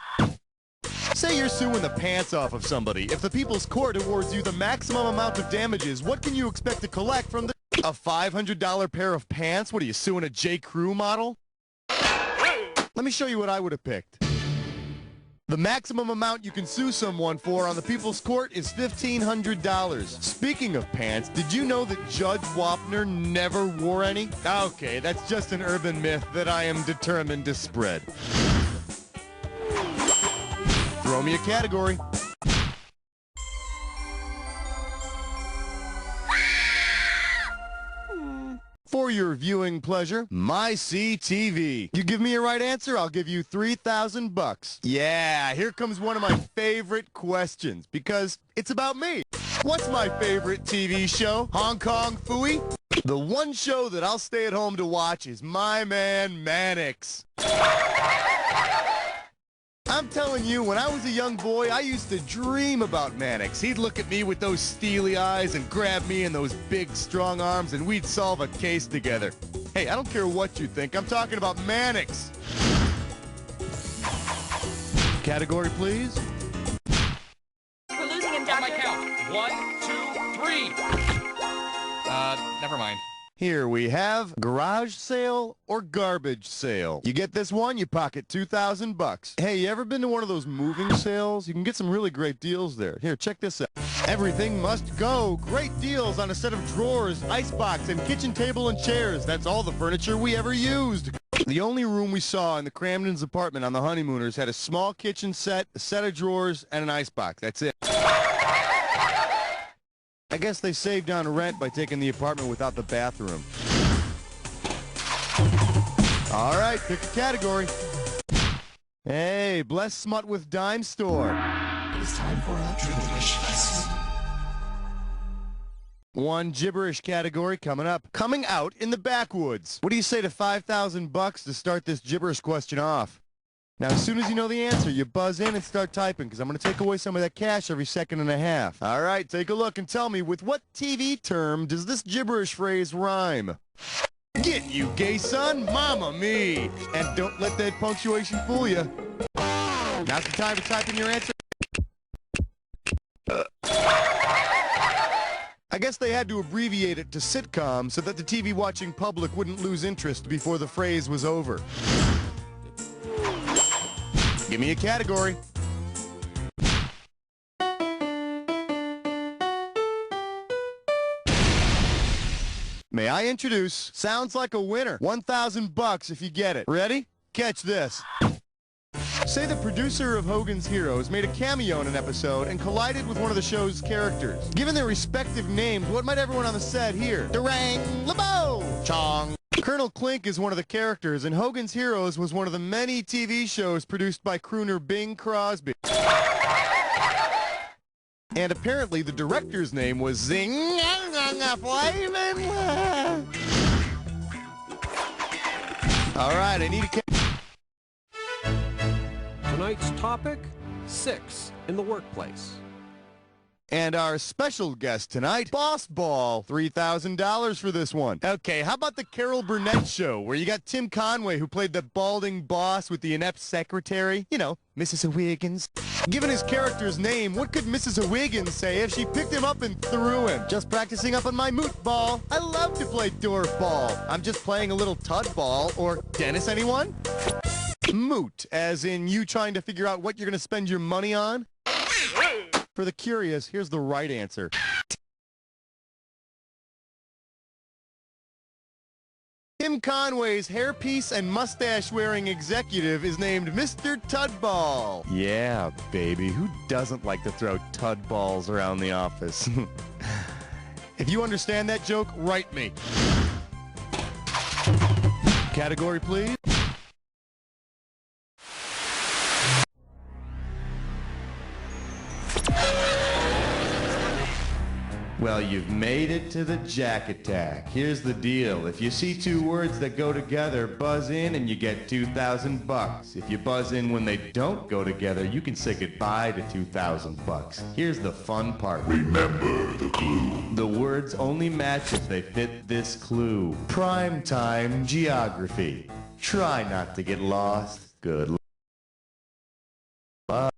Say you're suing the pants off of somebody. If the People's Court awards you the maximum amount of damages, what can you expect to collect from a $500 pair of pants? What are you, suing a J. Crew model? Let me show you what I would have picked. The maximum amount you can sue someone for on the People's Court is $1,500. Speaking of pants, did you know that Judge Wapner never wore any? Okay, that's just an urban myth that I am determined to spread. Throw me a category. For your viewing pleasure, My CTV. You give me a right answer, I'll give you $3,000. Yeah, here comes one of my favorite questions, because it's about me. What's my favorite TV show? Hong Kong Phooey? The one show that I'll stay at home to watch is My Man Mannix. I'm telling you, when I was a young boy, I used to dream about Mannix. He'd look at me with those steely eyes and grab me in those big, strong arms, and we'd solve a case together. Hey, I don't care what you think. I'm talking about Mannix. Category, please. We're losing him, Doctor. On my count. 1, 2, 3. Never mind. Here we have garage sale or garbage sale. You get this one, you pocket $2,000. Hey, you ever been to one of those moving sales? You can get some really great deals there. Here, check this out. Everything must go. Great deals on a set of drawers, icebox, and kitchen table and chairs. That's all the furniture we ever used. The only room we saw in the Cramden's apartment on the Honeymooners had a small kitchen set, a set of drawers, and an icebox. That's it. I guess they saved on rent by taking the apartment without the bathroom. All right, pick a category. Hey, bless smut with dime store. It's time for a gibberish. One gibberish category coming up. Coming out in the backwoods. What do you say to $5,000 to start this gibberish question off? Now, as soon as you know the answer, you buzz in and start typing, because I'm going to take away some of that cash every second and a half. All right, take a look and tell me, with what TV term does this gibberish phrase rhyme? Get you, gay son, mama me. And don't let that punctuation fool you. Now's the time to type in your answer. I guess they had to abbreviate it to sitcom so that the TV-watching public wouldn't lose interest before the phrase was over. Give me a category. May I introduce Sounds Like a Winner. $1,000 if you get it. Ready? Catch this. Say the producer of Hogan's Heroes made a cameo in an episode and collided with one of the show's characters. Given their respective names, what might everyone on the set hear? Durang, LeBeau, Chong. Colonel Klink is one of the characters, and Hogan's Heroes was one of the many TV shows produced by crooner Bing Crosby. And apparently the director's name was Zing. All right, I need a... Tonight's topic, 6 in the workplace. And our special guest tonight, Boss Ball. $3,000 for this one. Okay, how about the Carol Burnett show, where you got Tim Conway, who played the balding boss with the inept secretary? You know, Mrs. Wiggins. Given his character's name, what could Mrs. Wiggins say if she picked him up and threw him? Just practicing up on my moot ball. I love to play dwarf ball. I'm just playing a little tud ball. Or, Dennis, anyone? Moot, as in you trying to figure out what you're going to spend your money on? For the curious, here's the right answer. Tim Conway's hairpiece and mustache-wearing executive is named Mr. Tudball. Yeah, baby. Who doesn't like to throw tud balls around the office? If you understand that joke, write me. Category, please. Well, you've made it to the Jack Attack. Here's the deal. If you see two words that go together, buzz in and you get $2,000. If you buzz in when they don't go together, you can say goodbye to $2,000. Here's the fun part. Remember the clue. The words only match if they fit this clue. Primetime geography. Try not to get lost. Good luck.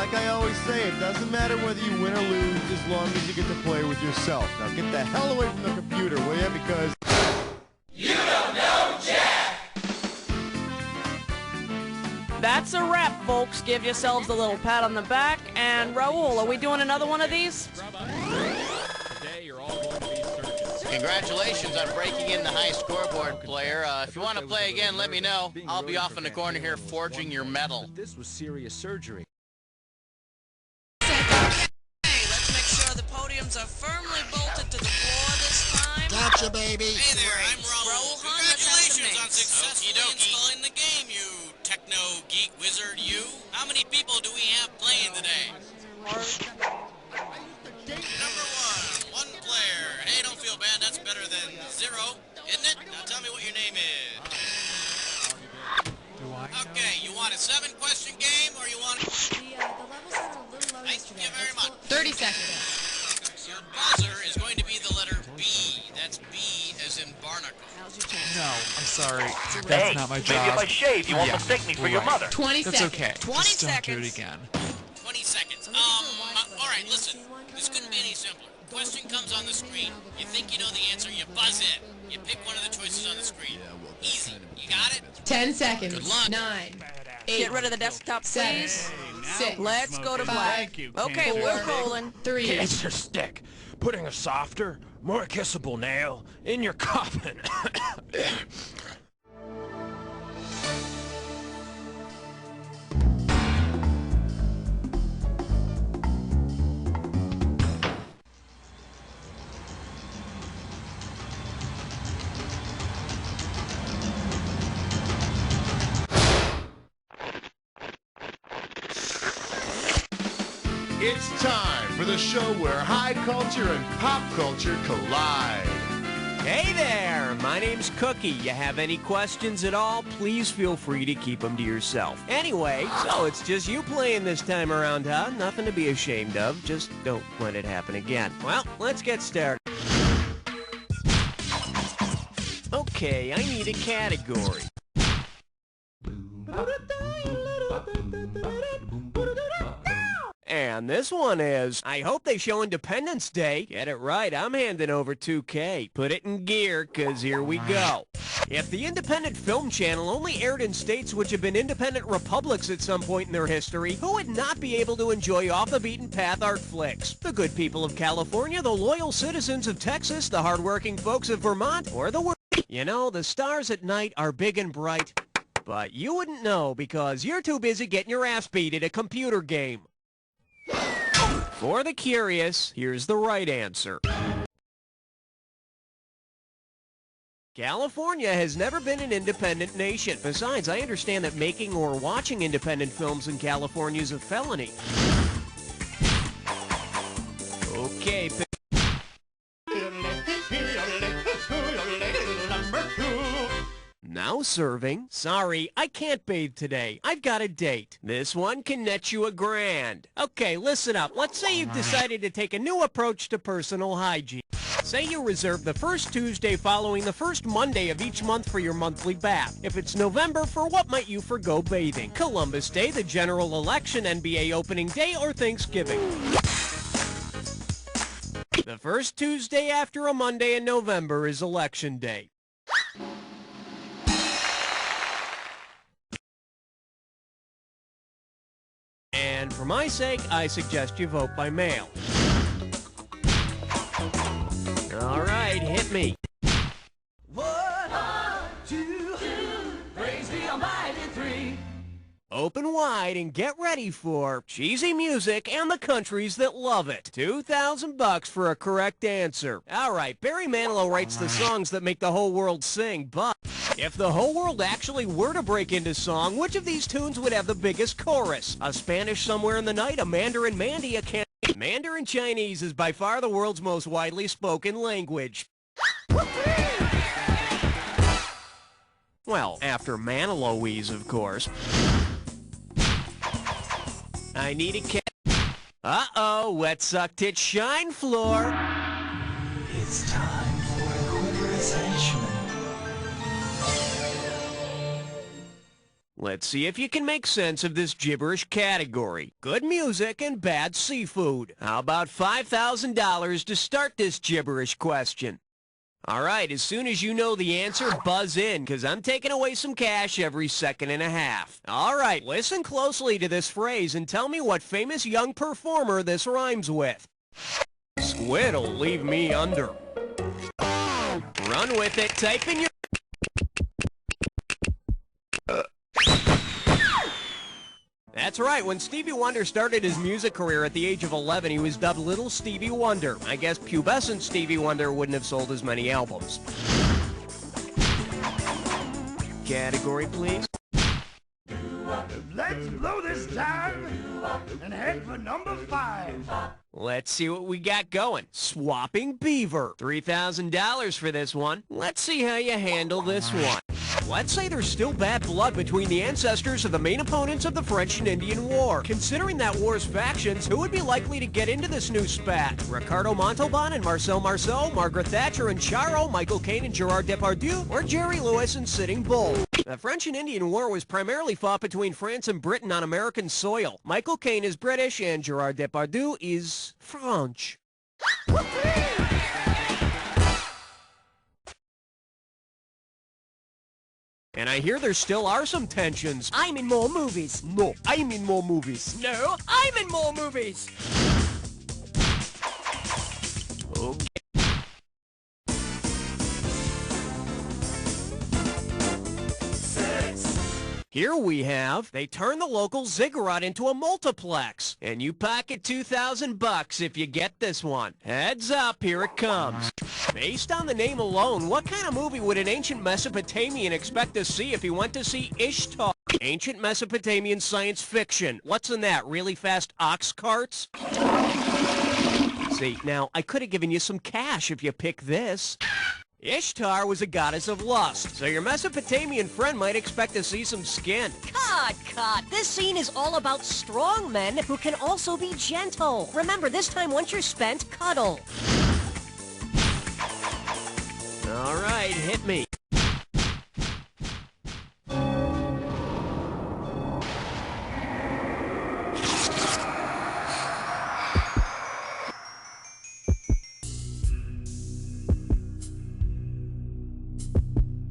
like I always say, it doesn't matter whether you win or lose as long as you get to play with yourself. Now get the hell away from the computer, will you? Because... You don't know Jack! That's a wrap, folks. Give yourselves a little pat on the back. And Raul, are we doing another one of these? Today you're all going to be surgeons. Congratulations on breaking in the high scoreboard, player. If you want to play again, let me know. I'll be off in the corner here forging your medal. This was serious surgery. Hey, let's make sure the podiums are firmly bolted to the floor this time. Gotcha, baby. Hey there, I'm Raul. Congratulations on successfully installing the game, you techno-geek wizard, you. How many people do we have playing today? Number one player. Hey, don't feel bad, that's better than 0, isn't it? Now tell me what your name is. Okay, you want a 7-question game, or you want... The levels are a little low Thank you very much. 30 seconds. Your buzzer is going to be the letter B. That's B as in barnacle. No, I'm sorry. That's not my job. Maybe if I shave, you won't mistake me for your mother. 20 That's seconds. okay. 20 Just don't do seconds. it again. 20 seconds. All right, listen. This couldn't be any simpler. Question comes on the screen. You think you know the answer, you buzz in. You pick one of the choices on the screen. Easy. You got it? 10 seconds. Good luck. 9. 8. Get rid of the desktop, 7. please. 6. Let's go to black. Okay, we're rolling. 3. It's your stick. Putting a softer, more kissable nail in your coffin. It's time for the show where high culture and pop culture collide. Hey there, my name's Cookie. You have any questions at all, please feel free to keep them to yourself. Anyway, so it's just you playing this time around, huh? Nothing to be ashamed of, just don't let it happen again. Well, let's get started. Okay, I need a category. And this one is, I hope they show Independence Day. Get it right, I'm handing over 2K. Put it in gear, cause here we go. If the Independent Film Channel only aired in states which have been independent republics at some point in their history, who would not be able to enjoy off-the-beaten-path art flicks? The good people of California, the loyal citizens of Texas, the hardworking folks of Vermont, or the world? You know, the stars at night are big and bright, but you wouldn't know because you're too busy getting your ass beat at a computer game. For the curious, here's the right answer. California has never been an independent nation. Besides, I understand that making or watching independent films in California is a felony. Okay, now serving. Sorry, I can't bathe today. I've got a date. This one can net you $1,000. Okay, listen up. Let's say you've decided to take a new approach to personal hygiene. Say you reserve the first Tuesday following the first Monday of each month for your monthly bath. If it's November, for what might you forgo bathing? Columbus Day, the general election, NBA opening day, or Thanksgiving? The first Tuesday after a Monday in November is Election Day. And for my sake, I suggest you vote by mail. All right, hit me. 1, 2, praise the Almighty 3. Open wide and get ready for cheesy music and the countries that love it. $2,000 for a correct answer. All right, Barry Manilow writes the songs that make the whole world sing, but if the whole world actually were to break into song, which of these tunes would have the biggest chorus? A Spanish Somewhere in the Night, a Mandarin Mandy, a can... Mandarin Chinese is by far the world's most widely spoken language. Well, after Manilow-ese, of course. I need a cat. Uh-oh, wet suck tit shine floor. It's time for a quiver's henchman. Let's see if you can make sense of this gibberish category. Good music and bad seafood. How about $5,000 to start this gibberish question? All right, as soon as you know the answer, buzz in, because I'm taking away some cash every second and a half. All right, listen closely to this phrase and tell me what famous young performer this rhymes with. Squid'll leave me under. Run with it, type in your... That's right, when Stevie Wonder started his music career at the age of 11, he was dubbed Little Stevie Wonder. I guess pubescent Stevie Wonder wouldn't have sold as many albums. Category, please. Let's blow this time and head for number 5. Let's see what we got going. Swapping Beaver. $3,000 for this one. Let's see how you handle this one. Let's say there's still bad blood between the ancestors of the main opponents of the French and Indian War. Considering that war's factions, who would be likely to get into this new spat? Ricardo Montalban and Marcel Marceau, Margaret Thatcher and Charo, Michael Caine and Gerard Depardieu, or Jerry Lewis and Sitting Bull? The French and Indian War was primarily fought between France and Britain on American soil. Michael Caine is British and Gerard Depardieu is French. And I hear there still are some tensions. I'm in more movies. No, I'm in more movies. No, I'm in more movies. Okay. Here we have, they turn the local ziggurat into a multiplex. And you pocket $2,000 if you get this one. Heads up, here it comes. Based on the name alone, what kind of movie would an ancient Mesopotamian expect to see if he went to see Ishtar? Ancient Mesopotamian science fiction. What's in that? Really fast ox carts? See, now, I could have given you some cash if you pick this. Ishtar was a goddess of lust, so your Mesopotamian friend might expect to see some skin. Cut. This scene is all about strong men who can also be gentle. Remember, this time once you're spent, cuddle. All right, hit me.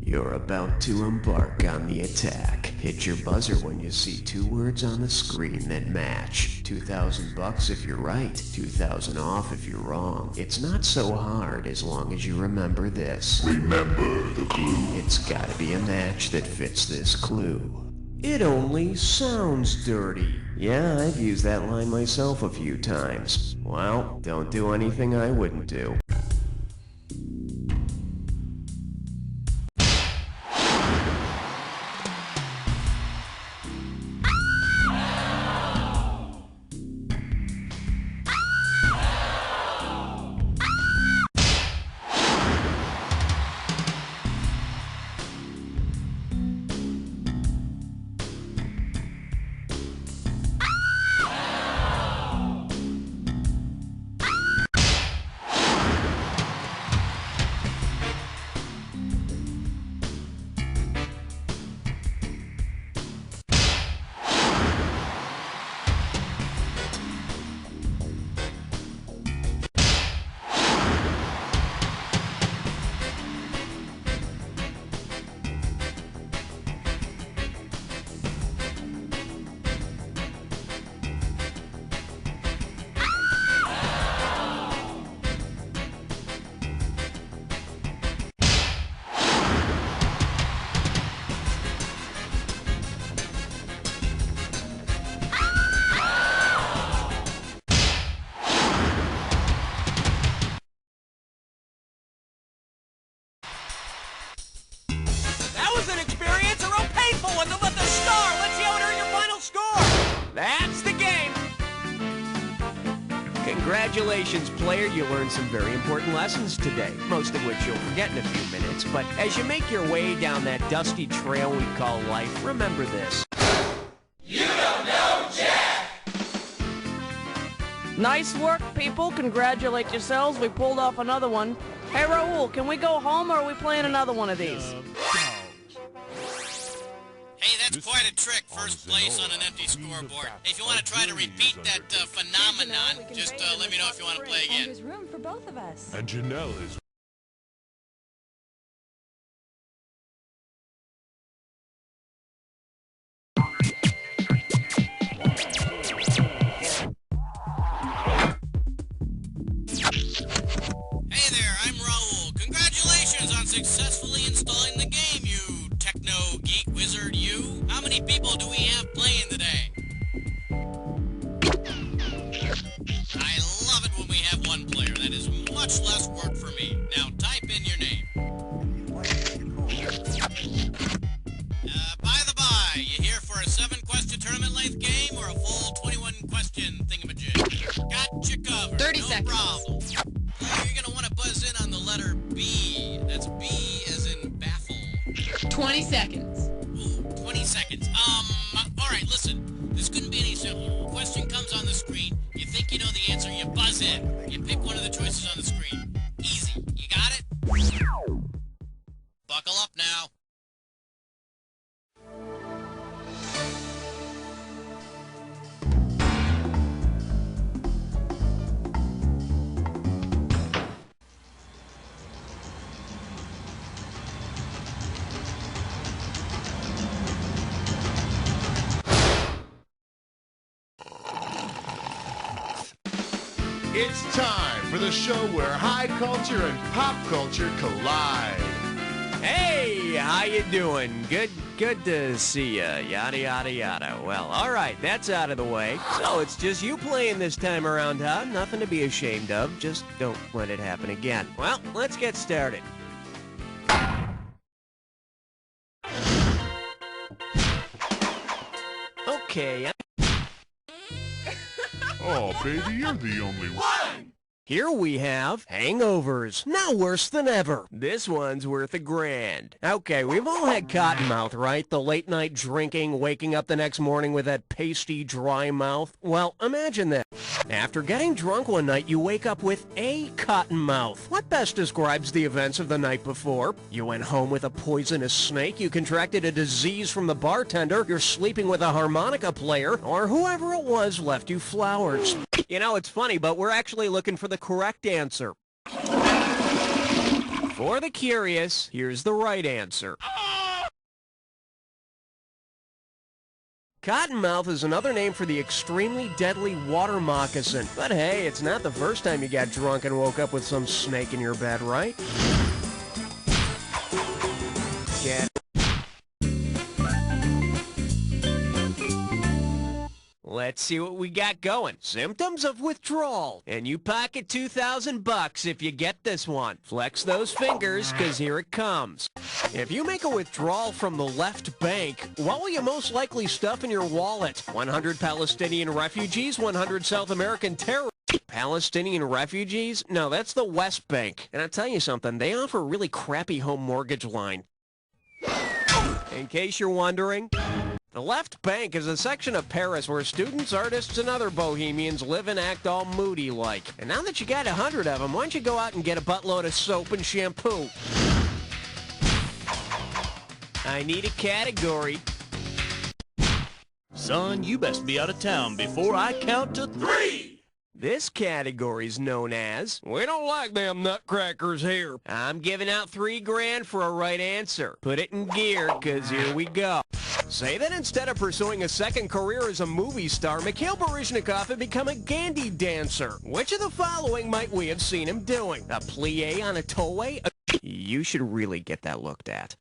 You're about to embark on the attack. Hit your buzzer when you see 2 words on the screen that match. $2,000 if you're right, 2,000 off if you're wrong. It's not so hard as long as you remember this. Remember the clue. It's gotta be a match that fits this clue. It only sounds dirty. Yeah, I've used that line myself a few times. Well, don't do anything I wouldn't do. Congratulations, player. You learned some very important lessons today, most of which you'll forget in a few minutes. But as you make your way down that dusty trail we call life, remember this. You don't know Jack! Nice work, people. Congratulate yourselves. We pulled off another one. Hey, Raul, can we go home or are we playing another one of these? Hey, that's That's quite a trick, first place on an empty scoreboard. If you want to try to repeat that phenomenon, just let me know if you want to play again. There's room for both of us. And Janelle is... Hey there, I'm Raul. Congratulations on successfully installing the game, you techno-geek wizard, you. How many people do we have playing today? I love it when we have one player. That is much less work for me. Now type in your name. By the by, you here for a 7-question tournament-length game or a full 21-question thingamajig? Gotcha covered. 30 no seconds. problem. You're going to want to buzz in on the letter B. That's B as in baffle. 20 seconds. Ooh, 20 seconds. All right, listen. This couldn't be any simpler. Question comes on the screen. You think you know the answer, you buzz in. You pick one of the choices on the screen. Easy. You got it? Buckle up now. It's time for the show where high culture and pop culture collide. Hey, how you doing? Good to see ya. Yada, yada, yada. Well, all right, that's out of the way. So it's just you playing this time around, huh? Nothing to be ashamed of. Just don't let it happen again. Well, let's get started. Okay. Oh, baby, you're the only one. Here we have hangovers. Now worse than ever. This one's worth $1,000. Okay, we've all had cottonmouth, right? The late night drinking, waking up the next morning with that pasty, dry mouth. Well, imagine that. After getting drunk one night, you wake up with a cottonmouth. What best describes the events of the night before? You went home with a poisonous snake, you contracted a disease from the bartender, you're sleeping with a harmonica player, or whoever it was left you flowers. You know, it's funny, but we're actually looking for the correct answer. For the curious, here's the right answer. Cottonmouth is another name for the extremely deadly water moccasin. But hey, it's not the first time you got drunk and woke up with some snake in your bed, right? Yeah. Let's see what we got going. Symptoms of withdrawal. And you pocket $2,000 if you get this one. Flex those fingers, because here it comes. If you make a withdrawal from the left bank, what will you most likely stuff in your wallet? 100 Palestinian refugees, 100 South American terrorists. Palestinian refugees? No, that's the West Bank. And I'll tell you something, they offer a really crappy home mortgage line. In case you're wondering, the left bank is a section of Paris where students, artists, and other bohemians live and act all moody-like. And now that you got 100 of them, why don't you go out and get a buttload of soap and shampoo? I need a category. Son, you best be out of town before I count to 3! This category's known as, we don't like them nutcrackers here. I'm giving out $3,000 for a right answer. Put it in gear, 'cause here we go. Say that instead of pursuing a second career as a movie star, Mikhail Baryshnikov had become a Gandhi dancer. Which of the following might we have seen him doing? A plie on a tollway? You should really get that looked at.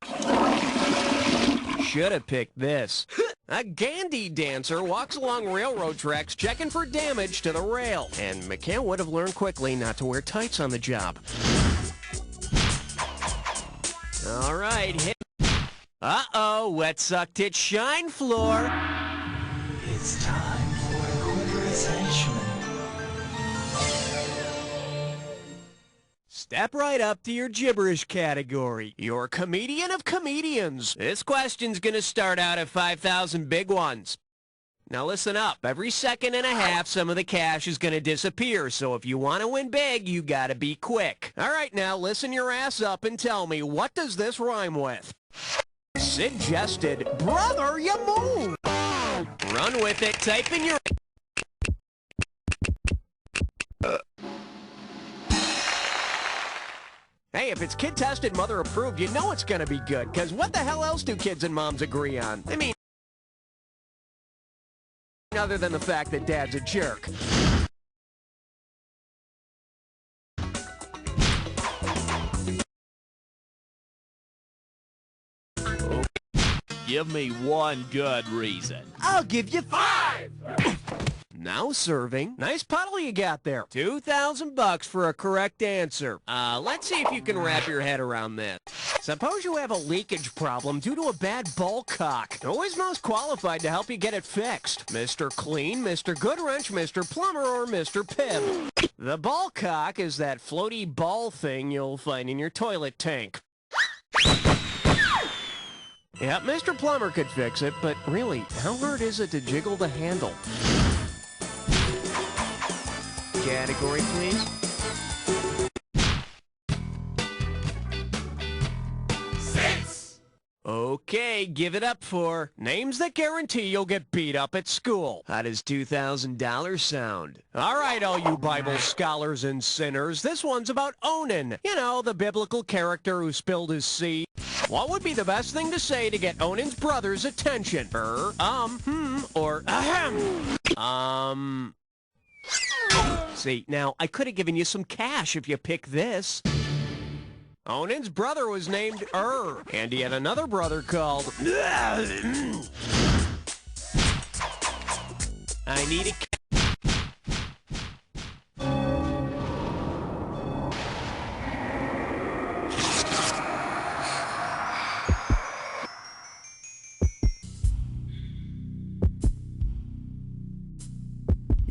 Should have picked this. A Gandhi dancer walks along railroad tracks checking for damage to the rail. And Mikhail would have learned quickly not to wear tights on the job. All right, hit. Uh-oh, wet suck tit shine floor. It's time for equalization. Step right up to your gibberish category. Your comedian of comedians. This question's gonna start out at 5,000 big ones. Now listen up. Every second and a half, some of the cash is gonna disappear, so if you want to win big, you gotta be quick. All right, now listen your ass up and tell me, what does this rhyme with? Suggested. Brother, you move. Run with it. Type in your... Hey, if it's kid-tested, mother-approved, you know it's gonna be good, because what the hell else do kids and moms agree on? I mean, other than the fact that Dad's a jerk. Give me one good reason. I'll give you 5! Now serving. Nice puddle you got there. $2,000 for a correct answer. Let's see if you can wrap your head around this. Suppose you have a leakage problem due to a bad ball cock. Who is most qualified to help you get it fixed? Mr. Clean, Mr. Goodwrench, Mr. Plumber, or Mr. Pibb? The ball cock is that floaty ball thing you'll find in your toilet tank. Yeah, Mr. Plumber could fix it, but really, how hard is it to jiggle the handle? Category, please. Okay, give it up for names that guarantee you'll get beat up at school. How does $2,000 sound? All right, all you Bible scholars and sinners, this one's about Onan. You know, the biblical character who spilled his seed. What would be the best thing to say to get Onan's brother's attention? Or ahem? See, now, I could have given you some cash if you picked this. Onan's brother was named and he had another brother called... I need a...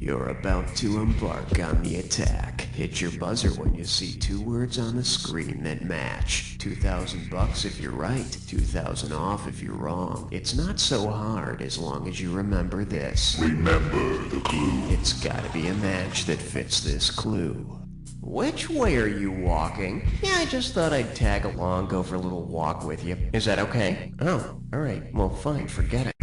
You're about to embark on the attack. Hit your buzzer when you see 2 words on the screen that match. $2,000 if you're right, 2,000 off if you're wrong. It's not so hard as long as you remember this. Remember the clue. It's gotta be a match that fits this clue. Which way are you walking? Yeah, I just thought I'd tag along, go for a little walk with you. Is that okay? Oh, alright. Well, fine, forget it.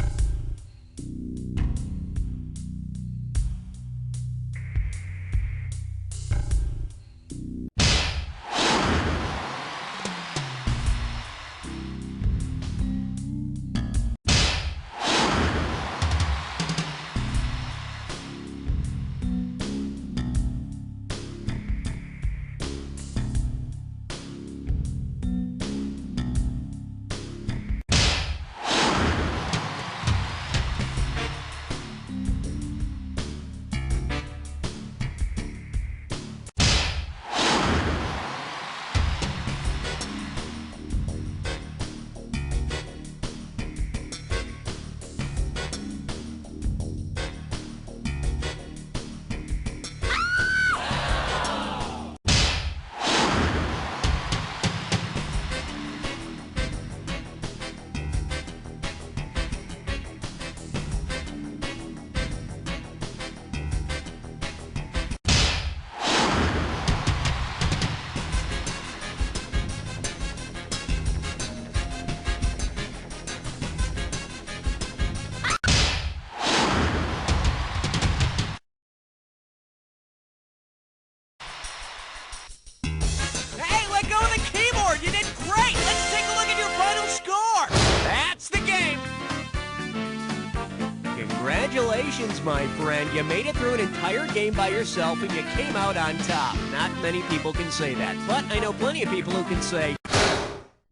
Congratulations, my friend. You made it through an entire game by yourself and you came out on top. Not many people can say that, but I know plenty of people who can say,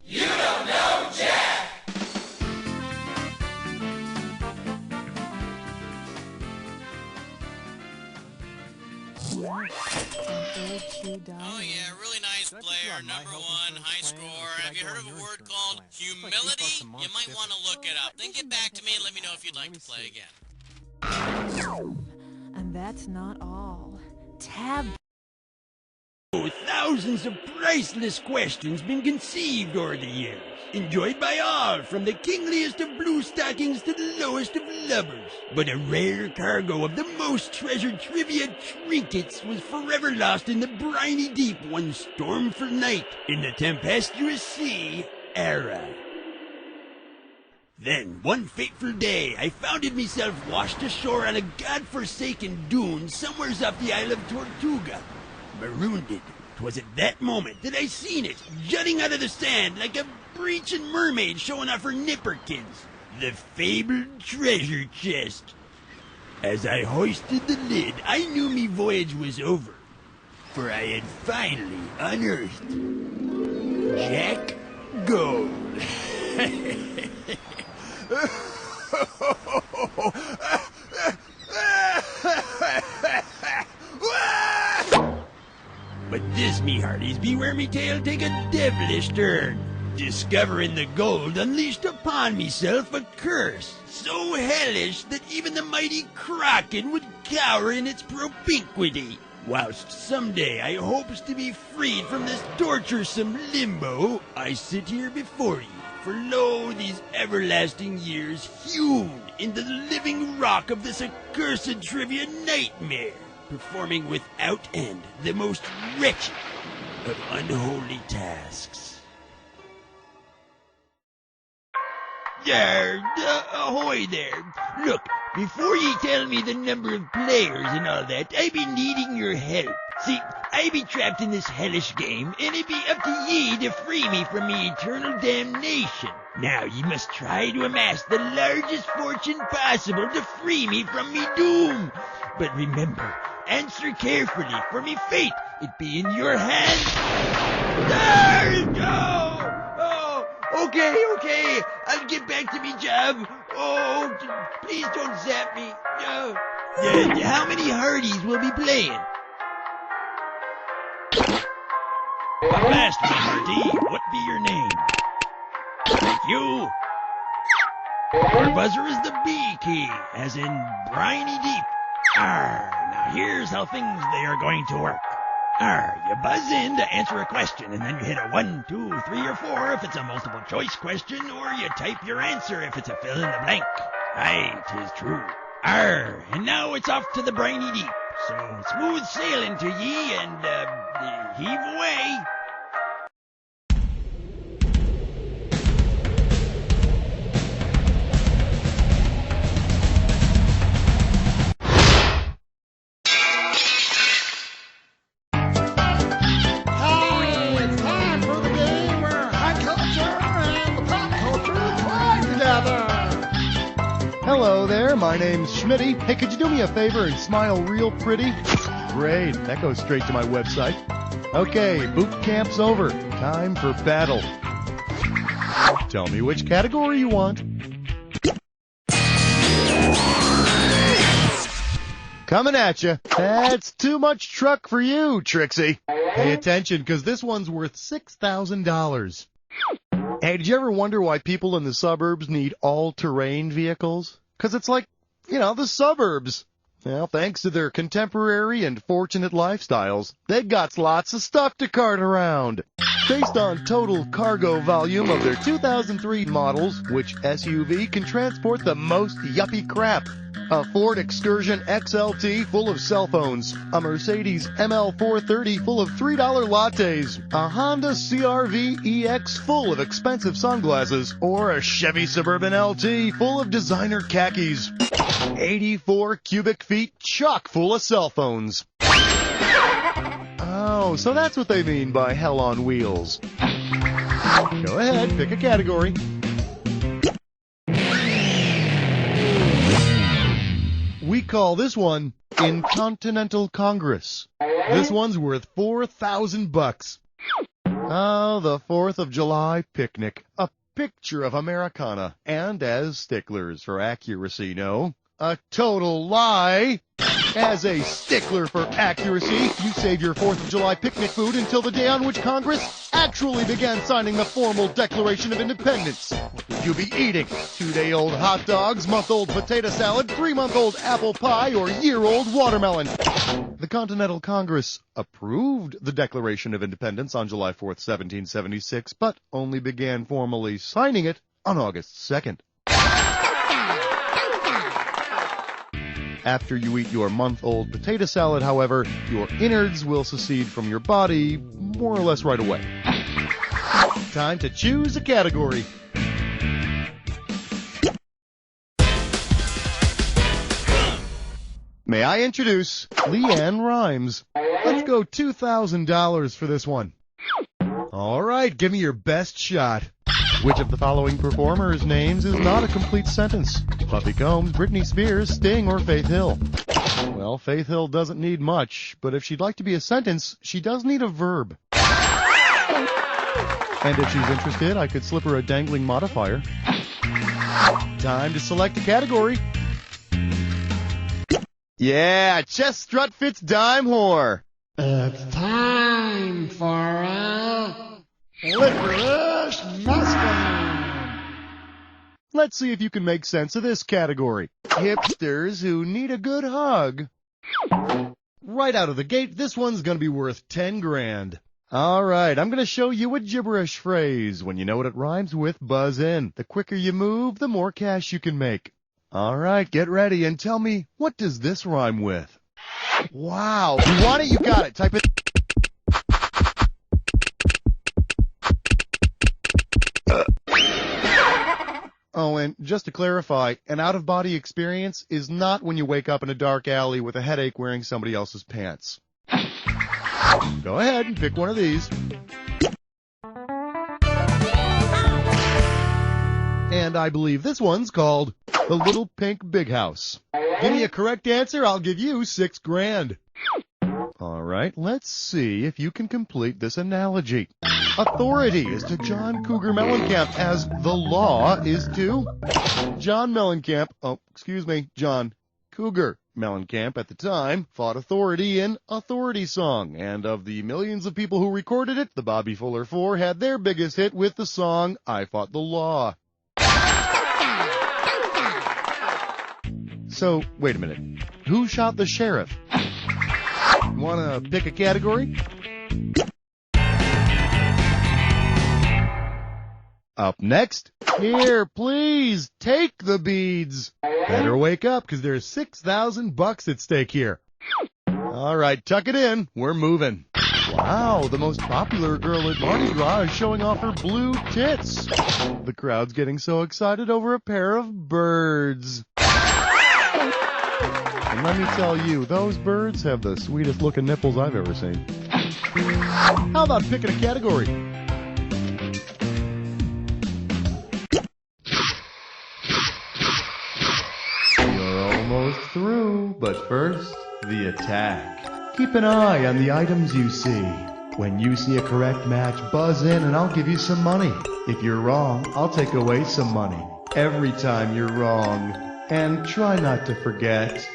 "You don't know Jack!" Oh yeah, really nice player, #1, high score. Have you heard of a word called humility? You might want to look it up. Then get back to me and let me know if you'd like to play again. And that's not all. Tab. Thousands of priceless questions been conceived over the years, enjoyed by all, from the kingliest of blue stockings to the lowest of lubbers. But a rare cargo of the most treasured trivia trinkets was forever lost in the briny deep one stormful night in the tempestuous sea, Era. Then, one fateful day, I founded myself washed ashore on a godforsaken dune somewheres off the Isle of Tortuga. Marooned. 'Twas at that moment that I seen it, jutting out of the sand like a breachin' mermaid showing off her nipperkins. The fabled treasure chest. As I hoisted the lid, I knew me voyage was over, for I had finally unearthed Jack Gold. But this, me hearties, be where me tale take a devilish turn. Discovering the gold unleashed upon meself a curse so hellish that even the mighty Kraken would cower in its propinquity. Whilst someday I hopes to be freed from this torturesome limbo, I sit here before you, for lo, these everlasting years hewn into the living rock of this accursed trivia nightmare, performing without end the most wretched of unholy tasks. Ahoy there. Look, before ye tell me the number of players and all that, I be needing your help. See, I be trapped in this hellish game, and it be up to ye to free me from me eternal damnation. Now, ye must try to amass the largest fortune possible to free me from me doom. But remember, answer carefully, for me fate, it be in your hands. There! No! Okay, I'll get back to me job. Oh, please don't zap me. How many hearties will be playing? Last one, hearty. What be your name? Thank you. Our buzzer is the B key, as in briny deep. Now here's how things they are going to work. You buzz in to answer a question, and then you hit a 1, 2, 3, or 4 if it's a multiple choice question, or you type your answer if it's a fill in the blank. Aye, 'tis true. And now it's off to the briny deep. So smooth sailing to ye, and heave away. Hello there, my name's Schmitty. Hey, could you do me a favor and smile real pretty? Great, that goes straight to my website. Okay, boot camp's over. Time for battle. Tell me which category you want. Coming at you. That's too much truck for you, Trixie. Pay attention, because this one's worth $6,000. Hey, did you ever wonder why people in the suburbs need all-terrain vehicles? Because it's like, the suburbs. Well, thanks to their contemporary and fortunate lifestyles, they got lots of stuff to cart around. Based on total cargo volume of their 2003 models, which SUV can transport the most yuppie crap? A Ford Excursion XLT full of cell phones, a Mercedes ML430 full of $3 lattes, a Honda CR-V EX full of expensive sunglasses, or a Chevy Suburban LT full of designer khakis. 84 cubic feet chock full of cell phones. Oh, so that's what they mean by hell on wheels. Go ahead, pick a category. We call this one Incontinental Congress. This one's worth $4,000. Oh, the 4th of July picnic. A picture of Americana. And as sticklers for accuracy know, a total lie. As a stickler for accuracy, you save your 4th of July picnic food until the day on which Congress actually began signing the formal Declaration of Independence. What would you be eating? 2-day-old hot dogs, month-old potato salad, 3-month-old apple pie, or year-old watermelon? The Continental Congress approved the Declaration of Independence on July 4th, 1776, but only began formally signing it on August 2nd. After you eat your month-old potato salad, however, your innards will secede from your body more or less right away. Time to choose a category. May I introduce Leanne Rhymes. Let's go $2,000 for this one. All right, give me your best shot. Which of the following performers' names is not a complete sentence? Puffy Combs, Britney Spears, Sting, or Faith Hill? Well, Faith Hill doesn't need much, but if she'd like to be a sentence, she does need a verb. And if she's interested, I could slip her a dangling modifier. Time to select a category. Yeah, chest strut fits dime whore. It's time for a licorice masculine. Let's see if you can make sense of this category. Hipsters who need a good hug. Right out of the gate, this one's gonna be worth 10 grand. All right, I'm gonna show you a gibberish phrase. When you know what it rhymes with, buzz in. The quicker you move, the more cash you can make. All right, get ready and tell me, what does this rhyme with? Wow, you want it? You got it. Type it. Oh, and just to clarify, an out-of-body experience is not when you wake up in a dark alley with a headache wearing somebody else's pants. Go ahead and pick one of these. And I believe this one's called The Little Pink Big House. Give me a correct answer, I'll give you 6 grand. All right, let's see if you can complete this analogy. Authority is to John Cougar Mellencamp as the law is to John Cougar Mellencamp at the time fought authority in Authority Song, and of the millions of people who recorded it, the Bobby Fuller Four had their biggest hit with the song I Fought the Law. So, wait a minute. Who shot the sheriff? Wanna pick a category? Up next, here, please, take the beads. Better wake up, because there's $6,000 at stake here. All right, tuck it in. We're moving. Wow, the most popular girl at Mardi Gras is showing off her blue tits. The crowd's getting so excited over a pair of birds. And let me tell you, those birds have the sweetest looking nipples I've ever seen. How about picking a category? You're almost through, but first, the attack. Keep an eye on the items you see. When you see a correct match, buzz in and I'll give you some money. If you're wrong, I'll take away some money. Every time you're wrong. And try not to forget.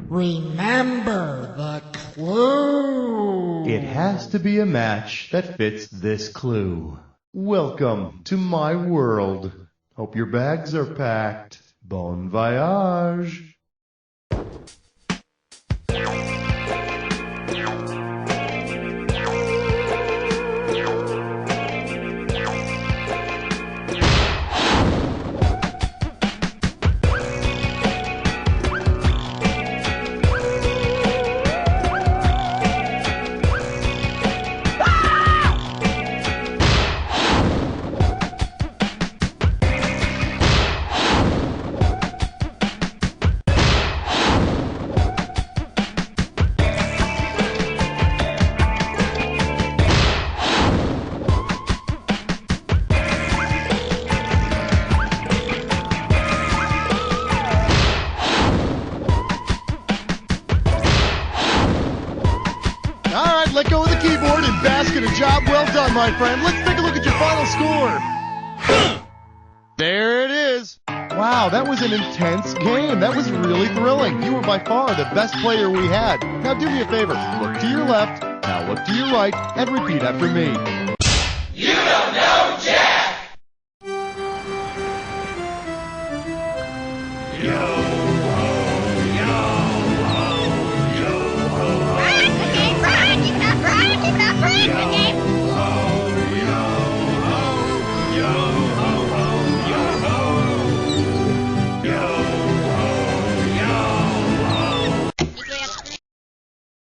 Remember the clue. It has to be a match that fits this clue. Welcome to my world. Hope your bags are packed. Bon voyage. Let go of the keyboard and bask in a job well done, my friend. Let's take a look at your final score. There it is. Wow, that was an intense game. That was really thrilling. You were by far the best player we had. Now do me a favor. Look to your left, now look to your right, and repeat after me.